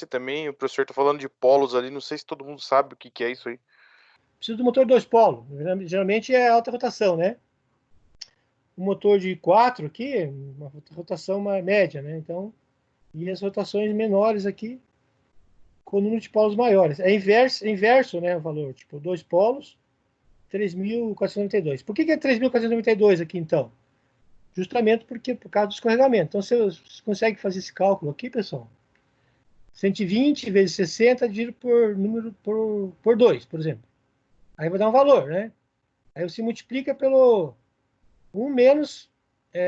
também, o professor está falando de polos ali, não sei se todo mundo sabe o que é isso aí. Precisa do motor 2 polos, geralmente é alta rotação, né? O motor de 4 aqui, uma rotação média, né? Então, e as rotações menores aqui, com o número de polos maiores. É inverso, né, o valor, tipo, 2 polos, 3.492. Por que é 3.492 aqui, então? Justamente por causa do escorregamento. Então, você consegue fazer esse cálculo aqui, pessoal? 120 vezes 60 dividido por 2, por exemplo. Aí vai dar um valor, né? Aí você multiplica pelo 1 menos...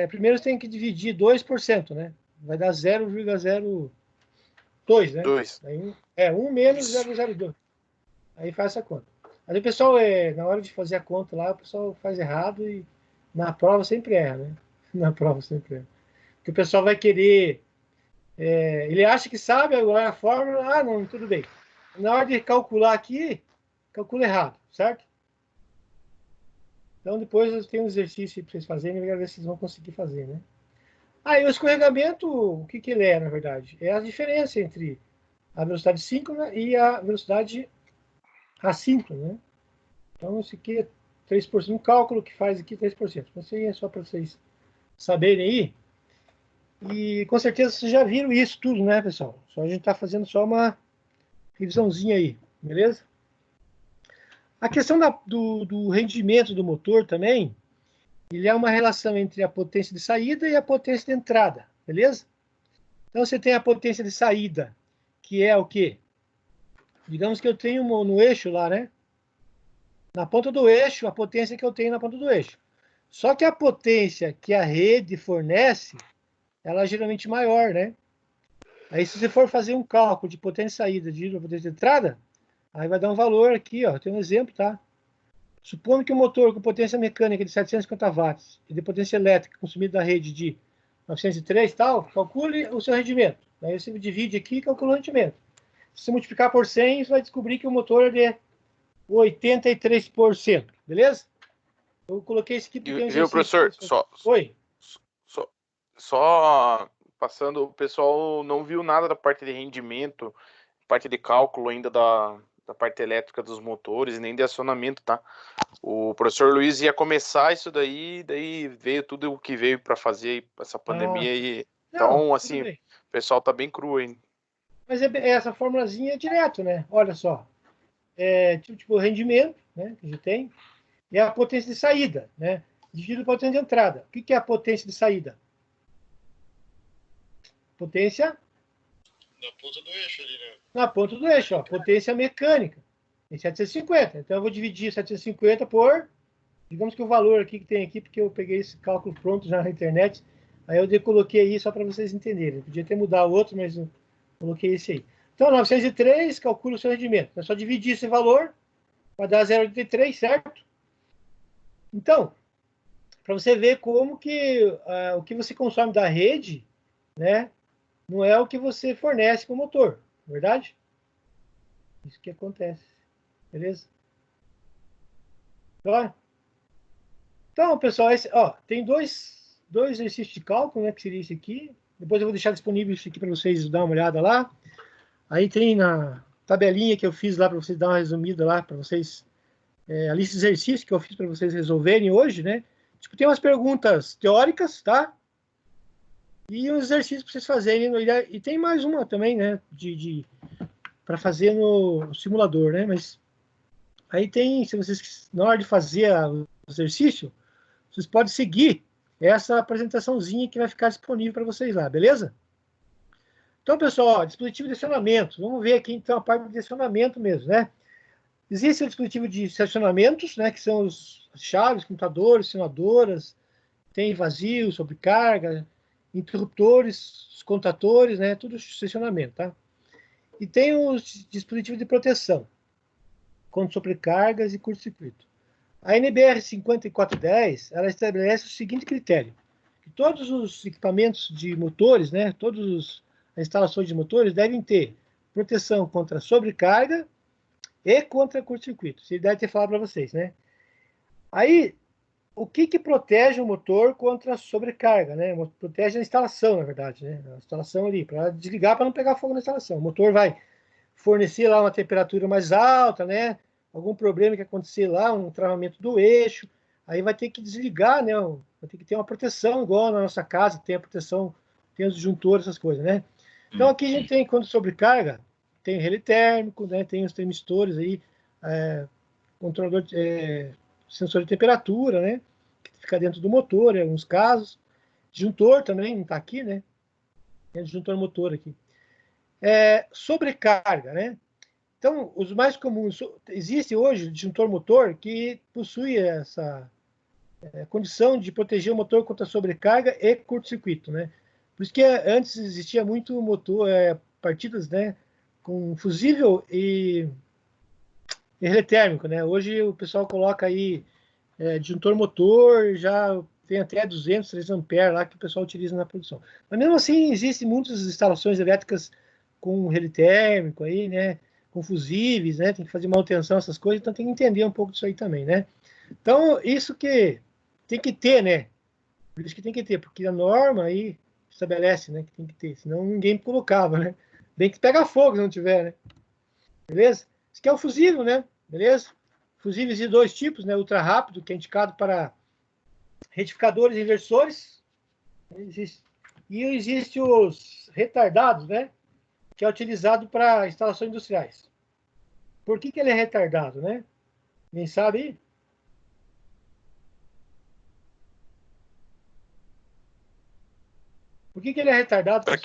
primeiro você tem que dividir 2%, né? Vai dar 0,02, né? 2. Aí, 1 menos 0,02. Aí faz essa conta. Aí o pessoal, na hora de fazer a conta lá, o pessoal faz errado e na prova sempre erra, né? Na prova sempre erra. Porque o pessoal vai querer... ele acha que sabe agora a fórmula, não, tudo bem. Na hora de calcular aqui, calcula errado, certo? Então depois tem um exercício para vocês fazerem, e ver se vocês vão conseguir fazer, né? Aí o escorregamento, o que ele é, na verdade? É a diferença entre a velocidade síncrona e a velocidade assíncrona, né? Então isso aqui é 3%, um cálculo que faz aqui 3%. Isso aí é só para vocês saberem aí. E com certeza vocês já viram isso tudo, né, pessoal? Só a gente está fazendo só uma revisãozinha aí, beleza? A questão do rendimento do motor também, ele é uma relação entre a potência de saída e a potência de entrada, beleza? Então você tem a potência de saída, que é o quê? Digamos que eu tenho no eixo lá, né? Na ponta do eixo, a potência que eu tenho na ponta do eixo. Só que a potência que a rede fornece, ela é geralmente maior, né? Aí se você for fazer um cálculo de potência de saída de potência de entrada, aí vai dar um valor aqui, ó. Tem um exemplo, tá? Supondo que o motor com potência mecânica de 750 watts e de potência elétrica consumida da rede de 903 e tal, calcule o seu rendimento. Aí você divide aqui e calcula o rendimento. Se você multiplicar por 100, você vai descobrir que o motor é de 83%, beleza? Eu coloquei isso aqui porque é um Viu, exercício. professor? Oi? Só passando, o pessoal não viu nada da parte de rendimento, parte de cálculo ainda da parte elétrica dos motores, nem de acionamento, tá? O professor Luiz ia começar isso daí veio tudo o que veio para fazer essa pandemia e Não, então, tudo assim, o bem. pessoal tá bem cru ainda. Mas essa formulazinha é direto, né? Olha só. Tipo o rendimento, né, que a gente tem, e a potência de saída, né? Dividido pela potência de entrada. O que é a potência de saída? Potência Na ponta do eixo ali, né? na ponta do eixo, ó. Potência mecânica. Em 750. Então eu vou dividir 750 por, digamos que o valor aqui que tem aqui, porque eu peguei esse cálculo pronto já na internet. Aí eu coloquei aí só para vocês entenderem. Eu podia até mudar outro, mas eu coloquei esse aí. Então, 903, calcula o seu rendimento. É só dividir esse valor, vai dar 0,83, certo? Então, para você ver como que o que você consome da rede, né, não é o que você fornece para o motor, verdade? Isso que acontece, beleza? Então, pessoal, tem dois exercícios de cálculo, né, que seria esse aqui. Depois eu vou deixar disponível isso aqui para vocês dar uma olhada lá. Aí tem na tabelinha que eu fiz lá para vocês dar uma resumida lá, para vocês, a lista de exercícios que eu fiz para vocês resolverem hoje, né? Tipo, tem umas perguntas teóricas, tá? E um exercício para vocês fazerem. E tem mais uma também, né? Para fazer no simulador, né? Mas aí tem, se vocês, na hora de fazer o exercício, vocês podem seguir essa apresentaçãozinha que vai ficar disponível para vocês lá, beleza? Então, pessoal, dispositivo de acionamento. Vamos ver aqui, então, a parte de acionamento mesmo, né? Existe o dispositivo de acionamentos, né? Que são as chaves, computadores, acionadoras, tem vazio, sobrecarga, interruptores, os contatores, né? Tudo acionamento, tá? E tem os dispositivos de proteção, contra sobrecargas e curto-circuito. A NBR 5410, ela estabelece o seguinte critério: que todos os equipamentos de motores, né, todas as instalações de motores devem ter proteção contra sobrecarga e contra curto-circuito. Isso ele deve ter falado para vocês, né? Aí, o que protege o motor contra a sobrecarga, né? Protege a instalação, na verdade, né? A instalação ali, para desligar, para não pegar fogo na instalação. O motor vai fornecer lá uma temperatura mais alta, né? Algum problema que acontecer lá, um travamento do eixo, aí vai ter que desligar, né? Vai ter que ter uma proteção, igual na nossa casa, tem a proteção, tem os disjuntores, essas coisas, né? Então aqui a gente tem, quando sobrecarga, tem relé térmico, né? Tem os termistores aí, controlador, sensor de temperatura, né? Que fica dentro do motor, em alguns casos. Disjuntor também, não está aqui, né? Tem disjuntor motor aqui. Sobrecarga, né? Então, os mais comuns, existe hoje disjuntor motor que possui essa condição de proteger o motor contra sobrecarga e curto-circuito, né? Por isso que antes existia muito motor, partidas, né? Com fusível e relé térmico, né? Hoje o pessoal coloca aí disjuntor motor, já tem até 200, 300 amperes lá que o pessoal utiliza na produção. Mas mesmo assim, existem muitas instalações elétricas com relé térmico aí, né? Com fusíveis, né? Tem que fazer manutenção, essas coisas, então tem que entender um pouco disso aí também, né? Então, isso que tem que ter, né? Por isso que tem que ter, porque a norma aí estabelece, né? Que tem que ter, senão ninguém colocava, né? Bem que pega fogo se não tiver, né? Beleza? Isso aqui é o fusível, né? Beleza? Fusíveis de dois tipos, né? Ultra rápido, que é indicado para retificadores e inversores. E existe os retardados, né? Que é utilizado para instalações industriais. Por que ele é retardado, né? Quem sabe aí? Por que ele é retardado? Para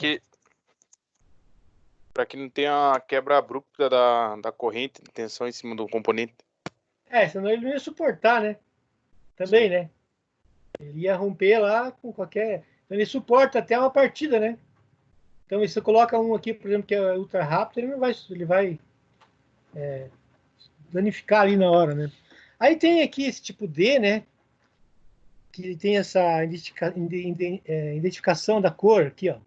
que não tenha a quebra abrupta da corrente de tensão em cima do componente. Senão ele não ia suportar, né? Também, sim, né? Ele ia romper lá com qualquer... Então ele suporta até uma partida, né? Então se você coloca um aqui, por exemplo, que é ultra rápido, ele vai danificar ali na hora, né? Aí tem aqui esse tipo D, né? Que tem essa identificação da cor aqui, ó.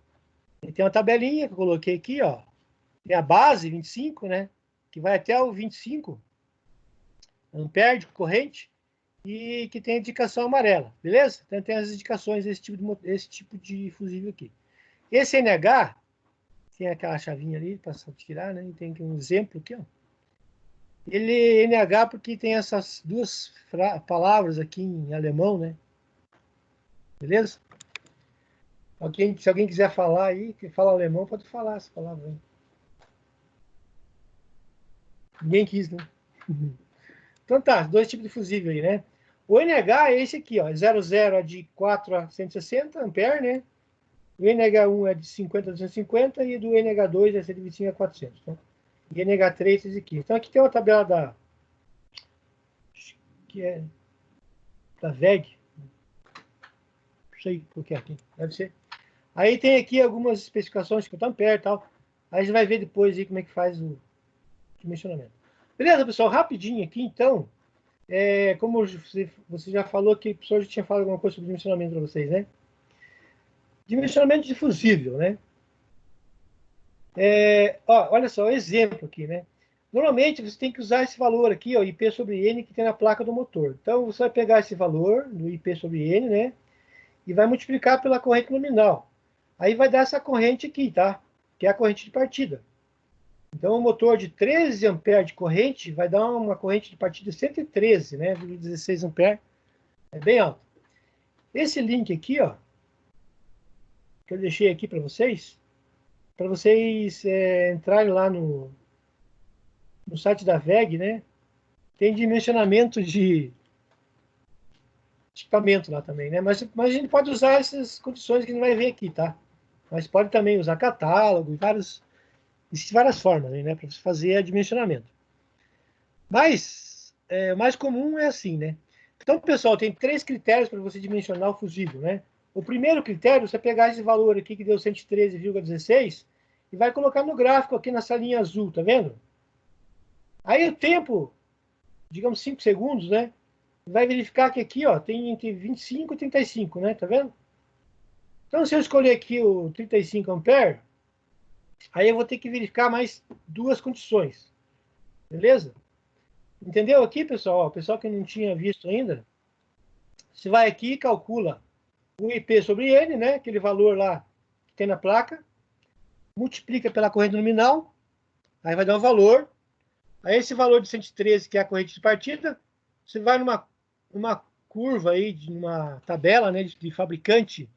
E tem uma tabelinha que eu coloquei aqui, ó. Tem a base, 25, né? Que vai até o 25 ampere de corrente e que tem a indicação amarela, beleza? Então tem as indicações desse tipo de fusível aqui. Esse NH, tem aquela chavinha ali para tirar, né? E tem um exemplo aqui, ó. Ele é NH porque tem essas duas palavras aqui em alemão, né? Beleza? Se alguém quiser falar aí, que fala alemão, pode falar essa palavra aí. Ninguém quis, né? Então tá, dois tipos de fusível aí, né? O NH é esse aqui, ó. 00 é de 4 a 160 ampere, né? O NH1 é de 50 a 250 e do NH2 é 125 a 400. Tá? E NH3 é esse aqui. Então aqui tem uma tabela que é da VEG. Não sei o que é aqui. Deve ser. Aí tem aqui algumas especificações, 50 ampere e tal. Aí a gente vai ver depois aí como é que faz o dimensionamento. Beleza, pessoal? Rapidinho aqui, então. Como você já falou que o professor já tinha falado alguma coisa sobre dimensionamento para vocês, né? Dimensionamento de fusível, né? Olha só, exemplo aqui, né? Normalmente você tem que usar esse valor aqui, ó, IP sobre N, que tem na placa do motor. Então você vai pegar esse valor do IP sobre N, né? E vai multiplicar pela corrente nominal. Aí vai dar essa corrente aqui, tá? Que é a corrente de partida. Então o motor de 13 amperes de corrente vai dar uma corrente de partida de 113, né? 16 amperes. É bem alto. Esse link aqui, ó, que eu deixei aqui para vocês entrarem lá no site da VEG, né? Tem dimensionamento de equipamento lá também, né? Mas a gente pode usar essas condições que a gente vai ver aqui, tá? Mas pode também usar catálogo e existem várias formas, né? Para você fazer dimensionamento. Mas o mais comum é assim, né? Então, pessoal, tem 3 critérios para você dimensionar o fusível, né? O primeiro critério, você pegar esse valor aqui que deu 113,16 e vai colocar no gráfico aqui nessa linha azul, tá vendo? Aí o tempo, digamos 5 segundos, né? Vai verificar que aqui, ó, tem entre 25 e 35, né? Tá vendo? Então, se eu escolher aqui o 35 ampere, aí eu vou ter que verificar mais duas condições. Beleza? Entendeu aqui, pessoal? Ó, o pessoal que não tinha visto ainda, Você vai aqui e calcula o IP sobre N, né? Aquele valor lá que tem na placa. Multiplica pela corrente nominal. Aí vai dar um valor. Aí esse valor de 113, que é a corrente de partida, você vai numa curva aí, numa tabela, né, de fabricante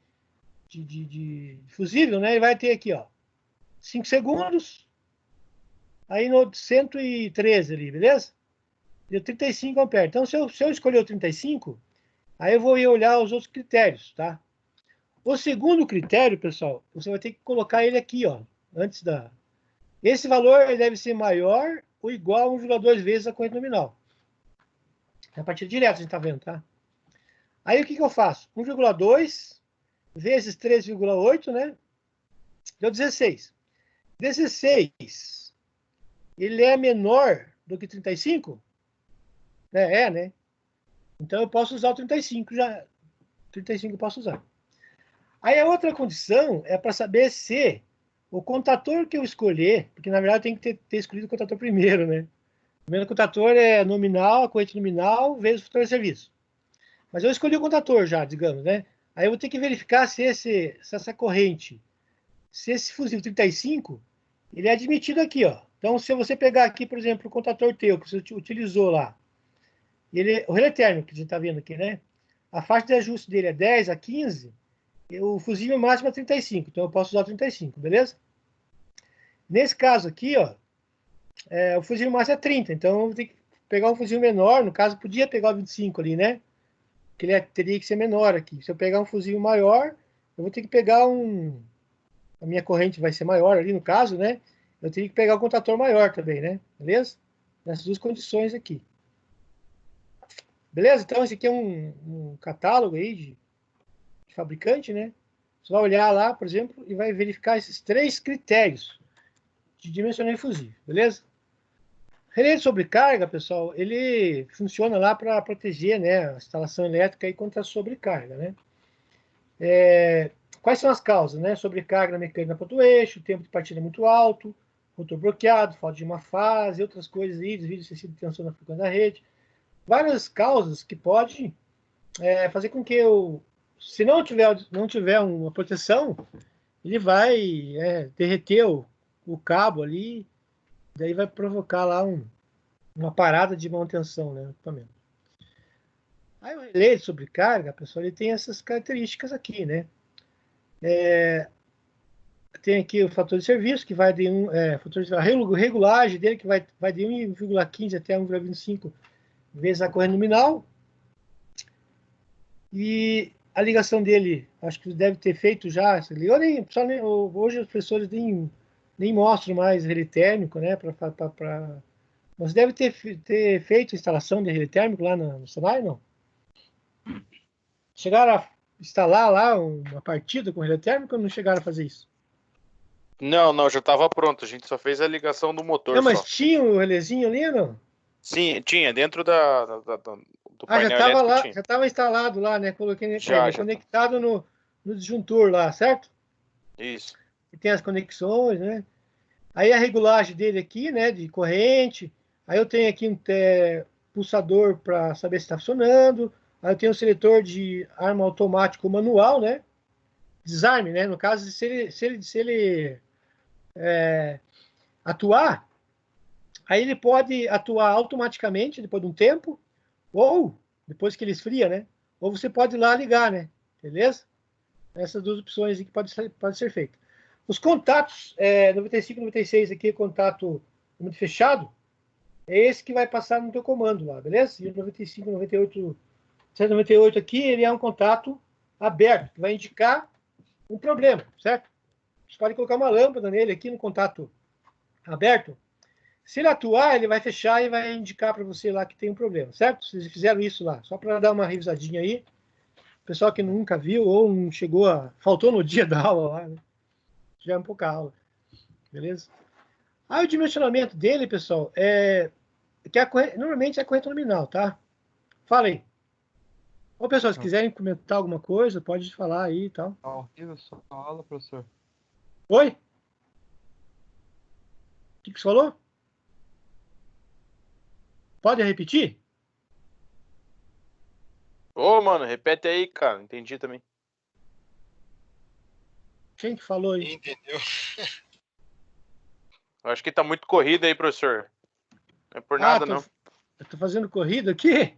de fusível, né? E vai ter aqui, ó, 5 segundos. Aí no 113 ali, beleza? Deu 35 amperes. Então, se eu escolher o 35, aí eu vou ir olhar os outros critérios, tá? O segundo critério, pessoal, você vai ter que colocar ele aqui, ó, antes da... Esse valor ele deve ser maior ou igual a 1,2 vezes a corrente nominal. É a partida direta, a gente está vendo, tá? Aí o que eu faço? 1,2 vezes 3,8, né? Deu 16. 16, ele é menor do que 35? Né? Então eu posso usar o 35 já. 35 eu posso usar. Aí a outra condição é para saber se o contator que eu escolher, porque na verdade tem que ter escolhido o contator primeiro, né? O primeiro contator é nominal, a corrente nominal, vezes o fator de serviço. Mas eu escolhi o contator já, digamos, né? Aí eu vou ter que verificar se essa corrente, se esse fusível 35, ele é admitido aqui, ó. Então, se você pegar aqui, por exemplo, o contator teu, que você utilizou lá, o relé térmico que a gente está vendo aqui, né? A faixa de ajuste dele é 10 a 15, e o fusível máximo é 35, então eu posso usar o 35, beleza? Nesse caso aqui, ó, o fusível máximo é 30, então eu vou ter que pegar um fusível menor, no caso, podia pegar o 25 ali, né? Que ele teria que ser menor aqui. Se eu pegar um fusível maior, eu vou ter que pegar a minha corrente vai ser maior ali no caso, né? Eu teria que pegar o contator maior também, né? Beleza? Nessas duas condições aqui. Beleza? Então, esse aqui é um catálogo aí de fabricante, né? Você vai olhar lá, por exemplo, e vai verificar esses 3 critérios de dimensionamento fusível, beleza? Relé de sobrecarga, pessoal, ele funciona lá para proteger, né, a instalação elétrica aí contra a sobrecarga, né? Quais são as causas, né? Sobrecarga na mecânica ponto-eixo, tempo de partida muito alto, rotor bloqueado, falta de uma fase, outras coisas aí, desvio excessivo de tensão na frequência da rede. Várias causas que podem fazer com que se não tiver uma proteção, ele vai derreter o cabo ali, daí vai provocar lá uma parada de manutenção, né, no equipamento. Aí o relé de sobrecarga, pessoal, ele tem essas características aqui, né? Tem aqui o fator de serviço, que vai de a regulagem dele, que vai de 1,15 até 1,25 vezes a corrente nominal. E a ligação dele, acho que deve ter feito já. Hoje os professores nem mostram mais relé térmico, né? Você deve ter feito a instalação de relé térmico lá no Senai, não? Chegaram a instalar lá uma partida com relé térmico ou não chegaram a fazer isso? Não, já estava pronto. A gente só fez a ligação do motor Não, mas só. tinha o relézinho ali ou não? Sim, tinha. Dentro do Ah, já painel estava elétrico lá, tinha. já estava instalado lá, né? Coloquei Já, já. conectado no disjuntor lá, certo? Isso. E tem as conexões, né? Aí a regulagem dele aqui, né, de corrente. Aí eu tenho aqui um pulsador para saber se está funcionando. Aí eu tenho um seletor de arma automático manual, né? Desarme, né? No caso, se ele atuar, aí ele pode atuar automaticamente depois de um tempo, ou depois que ele esfria, né? Ou você pode ir lá ligar, né? Beleza? Essas duas opções aqui pode ser feito. Os contatos 95 e 96 aqui, contato muito fechado, é esse que vai passar no teu comando lá, beleza? E o 95, 98, 198 aqui, ele é um contato aberto, que vai indicar um problema, certo? Você pode colocar uma lâmpada nele aqui no contato aberto. Se ele atuar, ele vai fechar e vai indicar para você lá que tem um problema, certo? Vocês fizeram isso lá, só para dar uma revisadinha aí. Pessoal que nunca viu ou não faltou no dia da aula lá, né? Já é um pouca aula, beleza? Aí o dimensionamento dele, pessoal, normalmente é a corrente nominal, tá? Fala aí. Ô, pessoal, se quiserem comentar alguma coisa, pode falar aí e tal. Tá horrível sua aula, professor. Oi? O que você falou? Pode repetir? Ô, mano, repete aí, cara. Entendi também. Quem que falou aí? Entendeu? Eu acho que tá muito corrida aí, professor. Não é por nada, não. Eu tô fazendo corrida aqui?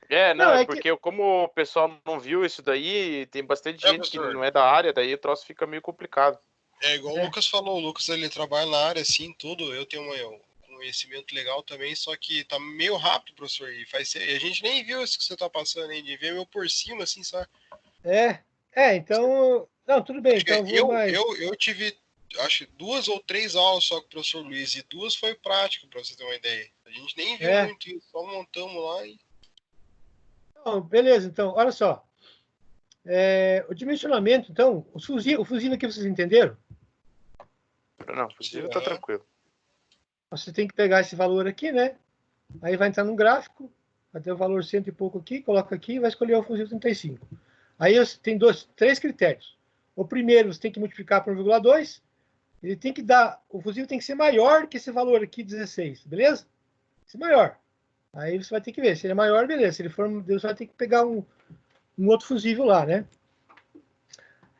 É, não, Não, é é que... porque como o pessoal não viu isso daí, tem bastante gente que professor. não é da área, daí o troço fica meio complicado. É igual o Lucas falou, o Lucas ele trabalha na área assim, tudo. Eu tenho um conhecimento legal também, só que tá meio rápido, professor. E e a gente nem viu isso que você tá passando aí, de ver meio por cima, assim, sabe? Então... Não, tudo bem, Acho que então eu vou mais... eu tive, acho, 2 ou 3 aulas só com o professor Luiz, e 2 foi prático, pra você ter uma ideia. A gente nem viu muito isso, só montamos lá e... Não, beleza, então, olha só. O dimensionamento, então, o fusível aqui vocês entenderam? Não, possível tá tranquilo. Você tem que pegar esse valor aqui, né? Aí vai entrar no gráfico, vai ter o valor cento e pouco aqui, coloca aqui e vai escolher o fusível 35. Aí tem três critérios. O primeiro, você tem que multiplicar por 1,2. Ele tem que dar, o fusível tem que ser maior que esse valor aqui, 16, beleza? Se maior. Aí você vai ter que ver. Se ele é maior, beleza. Se ele for, você vai ter que pegar um outro fusível lá, né?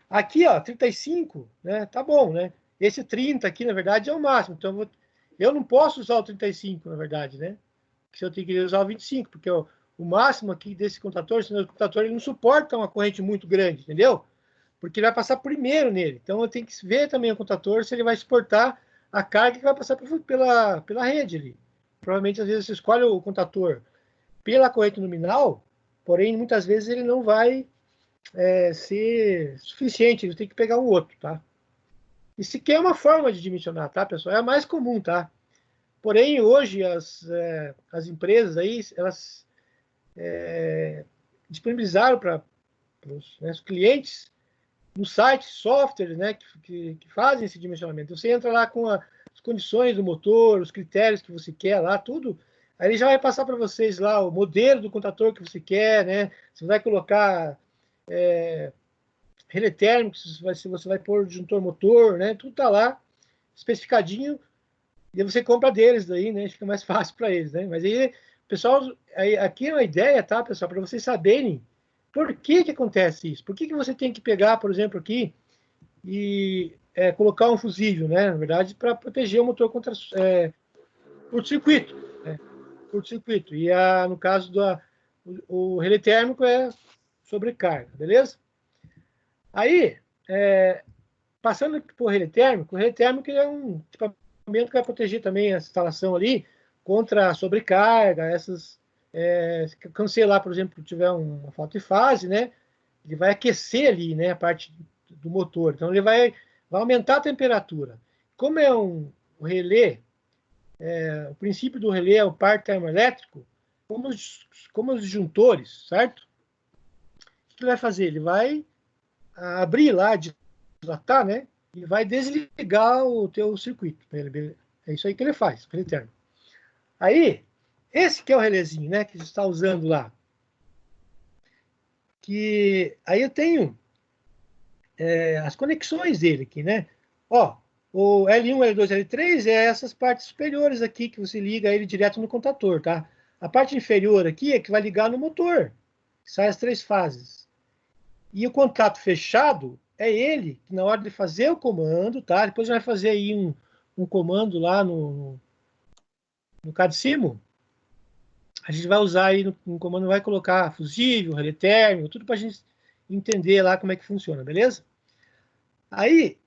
Aqui, ó, 35, né? Tá bom, né? Esse 30 aqui, na verdade, é o máximo. Então, eu não posso usar o 35, na verdade, né? Se eu tenho que usar o 25, porque o máximo aqui desse contator, senão o contator ele não suporta uma corrente muito grande, entendeu? Porque ele vai passar primeiro nele. Então, eu tenho que ver também o contator se ele vai suportar a carga que vai passar pela rede ali. Provavelmente, às vezes, você escolhe o contator pela corrente nominal, porém, muitas vezes ele não vai ser suficiente, ele tem que pegar um outro, tá? E sequer é uma forma de dimensionar, tá, pessoal? É a mais comum, tá? Porém, hoje, as empresas aí, elas disponibilizaram para os clientes no site softwares, né, que fazem esse dimensionamento. Você entra lá com as condições do motor, os critérios que você quer lá, tudo. Aí ele já vai passar para vocês lá o modelo do contator que você quer, né? Você vai colocar relé térmico, se você vai pôr disjuntor motor, né? Tudo tá lá especificadinho e você compra deles daí, né? Fica mais fácil para eles, né? Mas aí, pessoal, aqui é uma ideia, tá, pessoal, para vocês saberem por que acontece isso. Por que você tem que pegar, por exemplo, aqui e colocar um fusível, né? Na verdade, para proteger o motor contra curto-circuito, né? Curto-circuito. E no caso o relé térmico é sobrecarga, beleza? Aí, passando por o relé térmico é um equipamento que vai proteger também a instalação ali contra a sobrecarga, quando você lá, por exemplo, tiver uma falta de fase, né? Ele vai aquecer ali, né, a parte do motor. Então, ele vai aumentar a temperatura. Como é um relé, o princípio do relé é o par termoelétrico, como os disjuntores, certo? O que ele vai fazer? Ele vai abrir lá, dilatar, né? E vai desligar o teu circuito. É isso aí que ele faz, o relé térmico. Aí, esse que é o relézinho, né, que você está usando lá. Que aí eu tenho as conexões dele aqui, né? Ó, o L1, L2, L3 é essas partes superiores aqui que você liga ele direto no contator, tá? A parte inferior aqui é que vai ligar no motor, que sai as 3 fases. E o contato fechado é ele, que na hora de fazer o comando, tá? Depois vai fazer aí um comando lá no CADSIMO. A gente vai usar aí no comando, vai colocar fusível, relé térmico, tudo para a gente entender lá como é que funciona, beleza? Aí,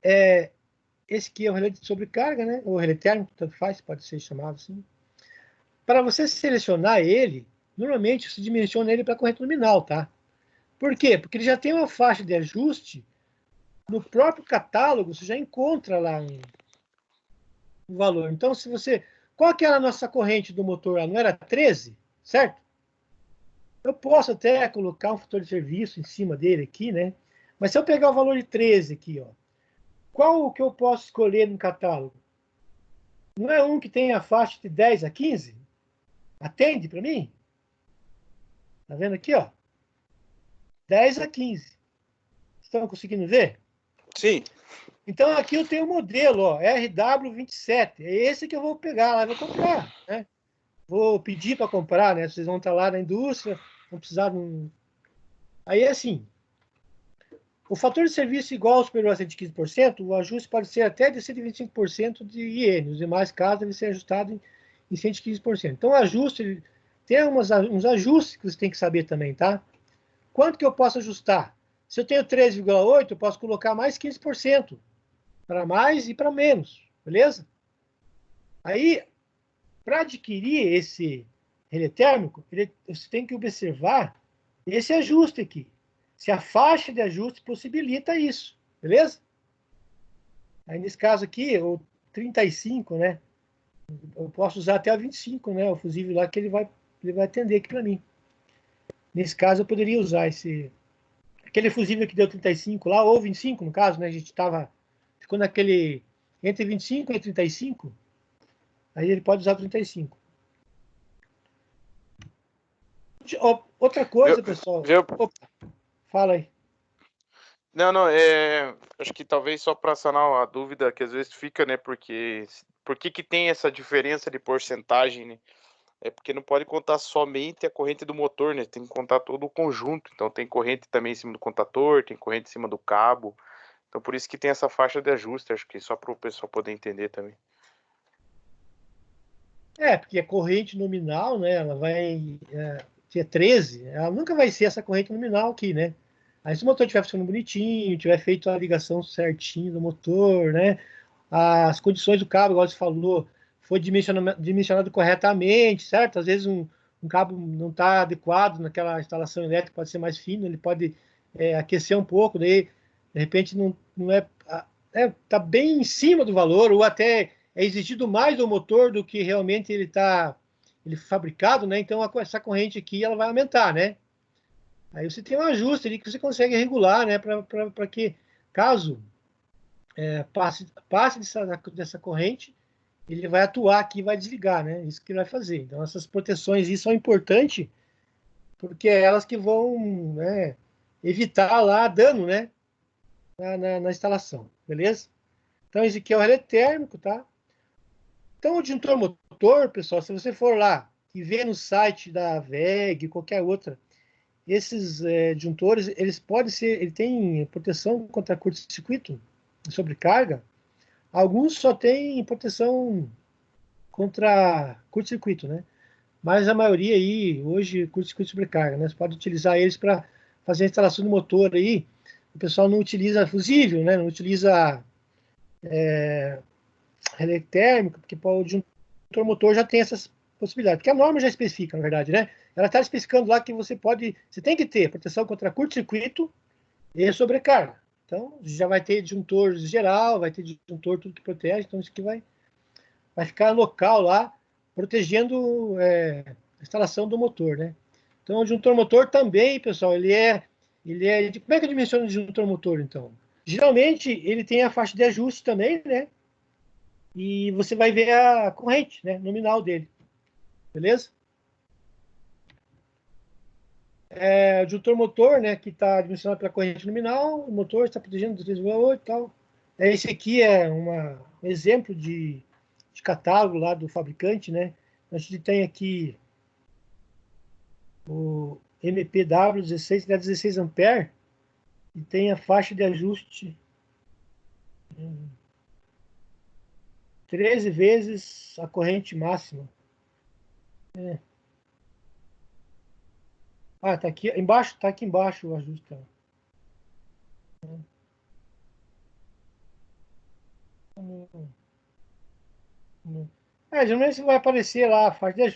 esse aqui é o relé de sobrecarga, né? Ou relé térmico, tanto faz, pode ser chamado assim. Para você selecionar ele, normalmente você dimensiona ele para corrente nominal, tá? Por quê? Porque ele já tem uma faixa de ajuste. No próprio catálogo, você já encontra lá um valor. Então, se você... Qual que era a nossa corrente do motor lá? Não era 13, certo? Eu posso até colocar um fator de serviço em cima dele aqui, né? Mas se eu pegar o valor de 13 aqui, ó, qual o que eu posso escolher no catálogo? Não é um que tem a faixa de 10 a 15? Atende para mim? Tá vendo aqui, ó? 10 a 15. Estão conseguindo ver? Sim. Então aqui eu tenho o modelo, ó, RW27. É esse que eu vou pegar lá e vou comprar, né? Vou pedir para comprar, né? Vocês vão estar lá na indústria, vão precisar de Aí, assim, o fator de serviço igual ou superior a 115%, o ajuste pode ser até de 125% de IN. Os demais casos devem ser ajustados em 115%. Então, o ajuste, tem uns ajustes que você tem que saber também, tá? Quanto que eu posso ajustar? Se eu tenho 13,8, eu posso colocar mais 15%, para mais e para menos, beleza? Aí, para adquirir esse relé térmico, você tem que observar esse ajuste aqui. Se a faixa de ajuste possibilita isso, beleza? Aí, nesse caso aqui, o 35, né? Eu posso usar até o 25, né? O fusível lá que ele vai atender aqui para mim. Nesse caso, eu poderia usar aquele fusível que deu 35 lá, ou 25, no caso, né? A gente ficou naquele entre 25 e 35, aí ele pode usar 35. Outra coisa, pessoal. Opa, fala aí. Não, acho que talvez só para sanar a dúvida que às vezes fica, né? Porque por que tem essa diferença de porcentagem, né? É porque não pode contar somente a corrente do motor, né? Tem que contar todo o conjunto. Então tem corrente também em cima do contator, tem corrente em cima do cabo. Então por isso que tem essa faixa de ajuste, acho que só para o pessoal poder entender também. Porque a corrente nominal, né? Ela vai ter 13, ela nunca vai ser essa corrente nominal aqui, né? Aí se o motor estiver funcionando bonitinho, tiver feito a ligação certinho do motor, né? As condições do cabo, igual você falou, foi dimensionado corretamente, certo? Às vezes um cabo não está adequado naquela instalação elétrica, pode ser mais fino, ele pode aquecer um pouco, daí de repente não tá bem em cima do valor, ou até é exigido mais do motor do que realmente ele fabricado, né? Então essa corrente aqui ela vai aumentar, né? Aí você tem um ajuste ali que você consegue regular, né? Para que caso passe dessa corrente, ele vai atuar aqui e vai desligar, né? Isso que ele vai fazer. Então essas proteções aí são importantes porque é elas que vão, né, evitar lá dano, né? Na instalação, beleza? Então esse aqui é o relé térmico, tá? Então, o disjuntor motor, pessoal, se você for lá e ver no site da VEG, qualquer outra, esses disjuntores, eles podem ser, ele tem proteção contra curto-circuito, sobrecarga. Alguns só têm proteção contra curto-circuito, né? Mas a maioria aí, hoje, curto-circuito e sobrecarga, né? Você pode utilizar eles para fazer a instalação do motor aí. O pessoal não utiliza fusível, né? Não utiliza relé térmico, porque o disjuntor motor já tem essas possibilidades. Porque a norma já especifica, na verdade, né? Ela está especificando lá que você tem que ter proteção contra curto-circuito e sobrecarga. Então, já vai ter disjuntor geral, vai ter disjuntor tudo que protege, então isso aqui vai ficar local lá, protegendo a instalação do motor, né? Então, o disjuntor motor também, pessoal, como é que eu dimensiono o disjuntor motor, então? Geralmente, ele tem a faixa de ajuste também, né? E você vai ver a corrente, né, nominal dele. Beleza? O disjuntor motor, né, que está dimensionado pela corrente nominal, o motor está protegendo do 3,8 e tal. Esse aqui é um exemplo de catálogo lá do fabricante, né? A gente tem aqui o MPW 16, dá 16 ampere e tem a faixa de ajuste 13 vezes a corrente máxima. Tá aqui embaixo, o ajuste. Tá. Geralmente vai aparecer lá a faixa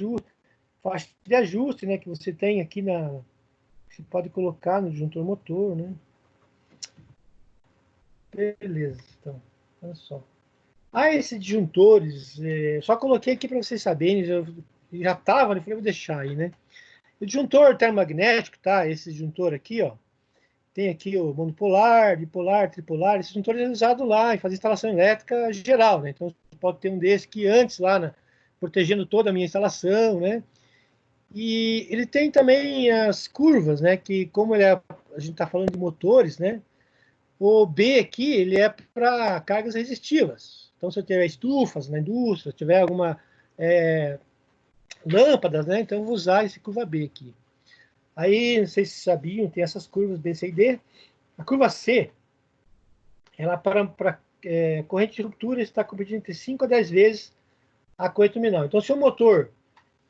de ajuste, né, que você tem aqui você pode colocar no disjuntor motor, né? Beleza, então, olha só. Esses disjuntores, só coloquei aqui para vocês saberem, já estava, né? Falei, vou deixar aí, né? O disjuntor termomagnético, tá? Esse disjuntor aqui, ó. Tem aqui o monopolar, bipolar, tripolar. Esse disjuntor é usado lá em fazer instalação elétrica geral, né? Então, pode ter um desse que antes lá, protegendo toda a minha instalação, né? E ele tem também as curvas, né? Que como a gente está falando de motores, né? O B aqui, ele é para cargas resistivas. Então, se eu tiver estufas na indústria, se tiver alguma lâmpadas, né? Então, eu vou usar esse curva B aqui. Aí, não sei se vocês sabiam, tem essas curvas B, C e D. A curva C, ela para corrente de ruptura está competindo entre 5 a 10 vezes a corrente nominal. Então, se o motor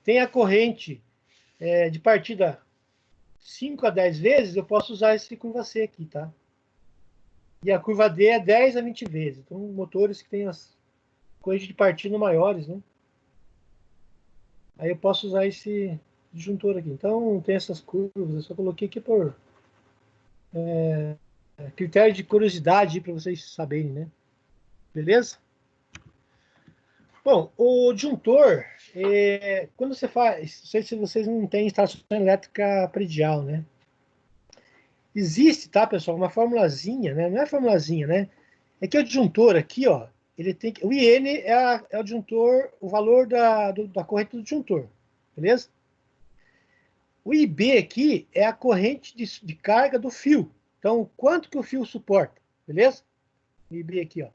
tem a corrente de partida 5 a 10 vezes, eu posso usar esse curva C aqui, tá? E a curva D é 10 a 20 vezes. Então, motores que têm as correntes de partida maiores, né? Aí eu posso usar esse disjuntor aqui. Então, tem essas curvas, eu só coloquei aqui por critério de curiosidade para vocês saberem, né? Beleza? Bom, o disjuntor, quando você faz, não sei se vocês não têm instalação elétrica predial, né? Existe, tá, pessoal, uma formulazinha, né? Não é formulazinha, né? É que o disjuntor aqui, ó, ele tem que, o IN é o disjuntor, o valor da corrente do disjuntor, beleza? O IB aqui é a corrente de carga do fio. Então, quanto que o fio suporta, beleza? O IB aqui, ó.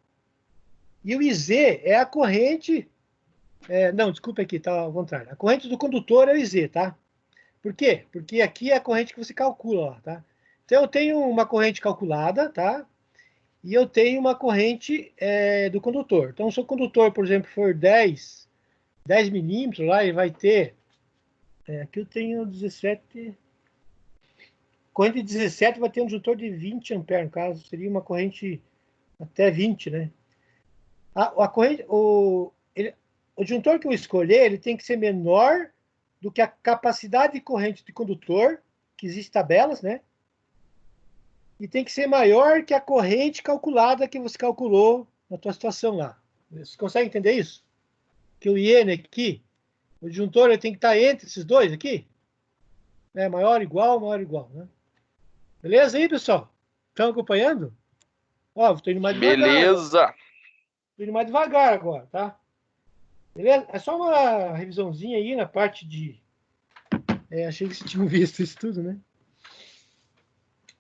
E o IZ é a corrente... não, desculpa aqui, tá ao contrário. A corrente do condutor é o IZ, tá? Por quê? Porque aqui é a corrente que você calcula, ó, tá? Então, eu tenho uma corrente calculada, tá? E eu tenho uma corrente do condutor. Então, se o condutor, por exemplo, for 10 milímetros, lá ele vai ter... aqui eu tenho 17... Corrente de 17 vai ter um disjuntor de 20 amperes, no caso, seria uma corrente até 20, né? A corrente, o disjuntor que eu escolher, ele tem que ser menor do que a capacidade de corrente de condutor, que existe tabelas, né? E tem que ser maior que a corrente calculada que você calculou na tua situação lá. Você consegue entender isso? Que o IN aqui, o disjuntor ele tem que estar entre esses dois aqui. Maior, igual, né? Beleza aí, pessoal? Estão acompanhando? Ó, estou indo mais devagar. Beleza. Estou indo mais devagar agora, tá? Beleza? É só uma revisãozinha aí na parte de... achei que vocês tinham visto isso tudo, né?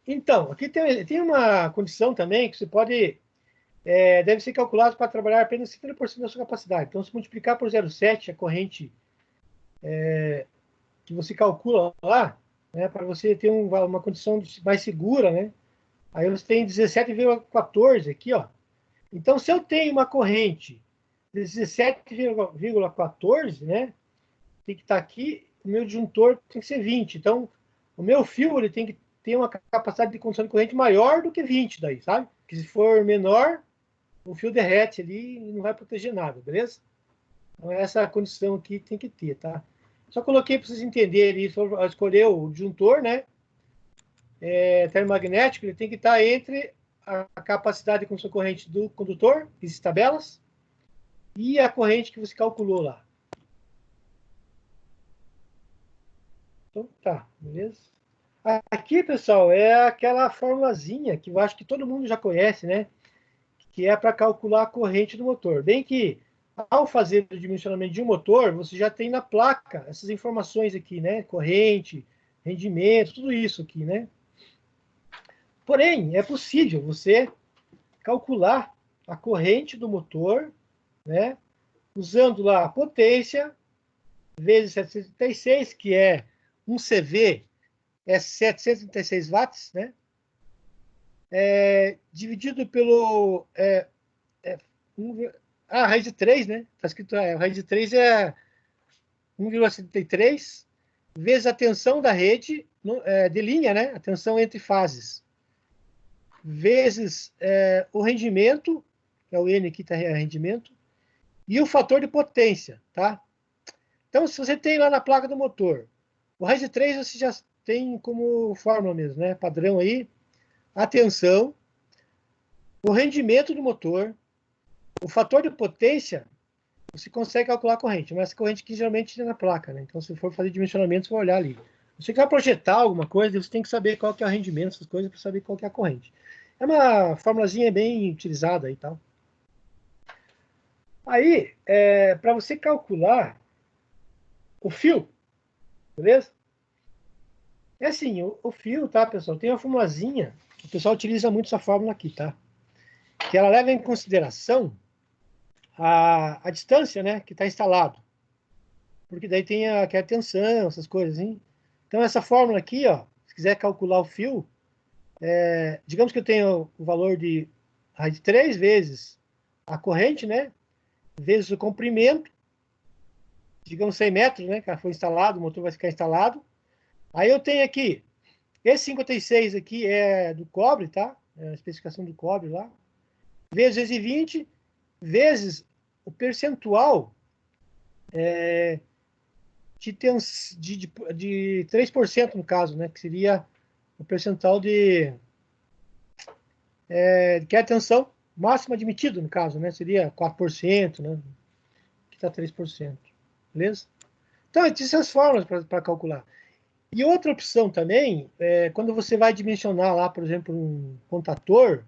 Então, aqui tem uma condição também que você pode... deve ser calculado para trabalhar apenas 70% da sua capacidade. Então, se multiplicar por 0,7 a corrente que você calcula lá, né, para você ter uma condição mais segura, né? Aí você tem 17,14 aqui, ó. Então, se eu tenho uma corrente de 17,14, né? Tem que estar aqui, o meu disjuntor tem que ser 20. Então, o meu fio ele tem que ter uma capacidade de condução de corrente maior do que 20 daí, sabe? Porque se for menor, o fio derrete ali e não vai proteger nada, beleza? Então, essa condição aqui tem que ter, tá? Só coloquei para vocês entenderem isso, ao escolher o disjuntor, né? Termomagnético, ele tem que estar entre a capacidade de condução de corrente do condutor, existem tabelas, e a corrente que você calculou lá. Então, tá, beleza? Aqui, pessoal, é aquela formulazinha que eu acho que todo mundo já conhece, né? Que é para calcular a corrente do motor. Bem que, ao fazer o dimensionamento de um motor, você já tem na placa essas informações aqui, né? Corrente, rendimento, tudo isso aqui, né? Porém, é possível você calcular a corrente do motor, né? Usando lá a potência vezes 736, que é um CV, é 736 watts, né? Dividido pelo... a raiz de 3, né? Está escrito, a raiz de 3 é 1,73 vezes a tensão da rede de linha, né? A tensão entre fases. Vezes o rendimento, que é o N aqui, está rendimento, e o fator de potência, tá? Então, se você tem lá na placa do motor, o raiz de 3 você já tem como fórmula mesmo, né? Padrão aí, a tensão, o rendimento do motor, o fator de potência, você consegue calcular a corrente, mas a corrente que geralmente tem na placa, né? Então, se for fazer dimensionamento, você vai olhar ali. Você quer projetar alguma coisa, você tem que saber qual que é o rendimento, essas coisas, para saber qual que é a corrente. É uma formulazinha bem utilizada aí e tal. Aí, para você calcular o fio, beleza? É assim, o fio, tá, pessoal? Tem uma formulazinha, o pessoal utiliza muito essa fórmula aqui, tá? Que ela leva em consideração a distância, né, que está instalado. Porque daí tem a tensão, essas coisas, hein? Então, essa fórmula aqui, ó, se quiser calcular o fio, digamos que eu tenho o valor de raiz de 3 vezes a corrente, né? Vezes o comprimento, digamos 100 metros, né? Que foi instalado, o motor vai ficar instalado. Aí eu tenho aqui, esse 56 aqui é do cobre, tá? É a especificação do cobre lá. Vezes 220, vezes o percentual de 3%, no caso, né? Que seria o percentual que é a tensão máxima admitida, no caso, né? Seria 4%, né? Que está 3%. Beleza? Então, existem essas fórmulas para calcular. E outra opção também, quando você vai dimensionar lá, por exemplo, um contator,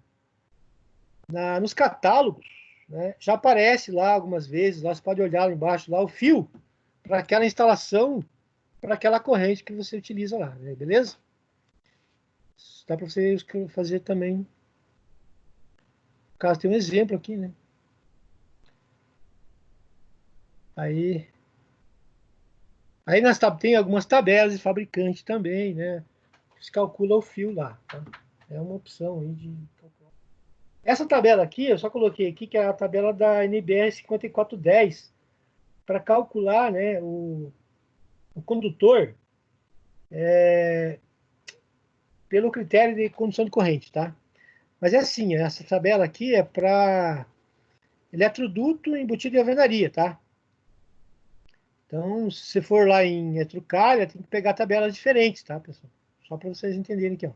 nos catálogos, né, já aparece lá algumas vezes, lá você pode olhar lá embaixo, lá o fio para aquela instalação, para aquela corrente que você utiliza lá, né, beleza? Dá para você fazer também. No caso, tem um exemplo aqui, né? Aí tem algumas tabelas de fabricante também, né? Você calcula o fio lá, tá? É uma opção aí de calcular. Essa tabela aqui, eu só coloquei aqui, que é a tabela da NBR 5410, para calcular, né, o condutor pelo critério de condução de corrente, tá? Mas é assim, essa tabela aqui é para eletroduto embutido em alvenaria, tá? Então, se você for lá em Etrucalha, tem que pegar tabelas diferentes, tá, pessoal? Só para vocês entenderem aqui, ó.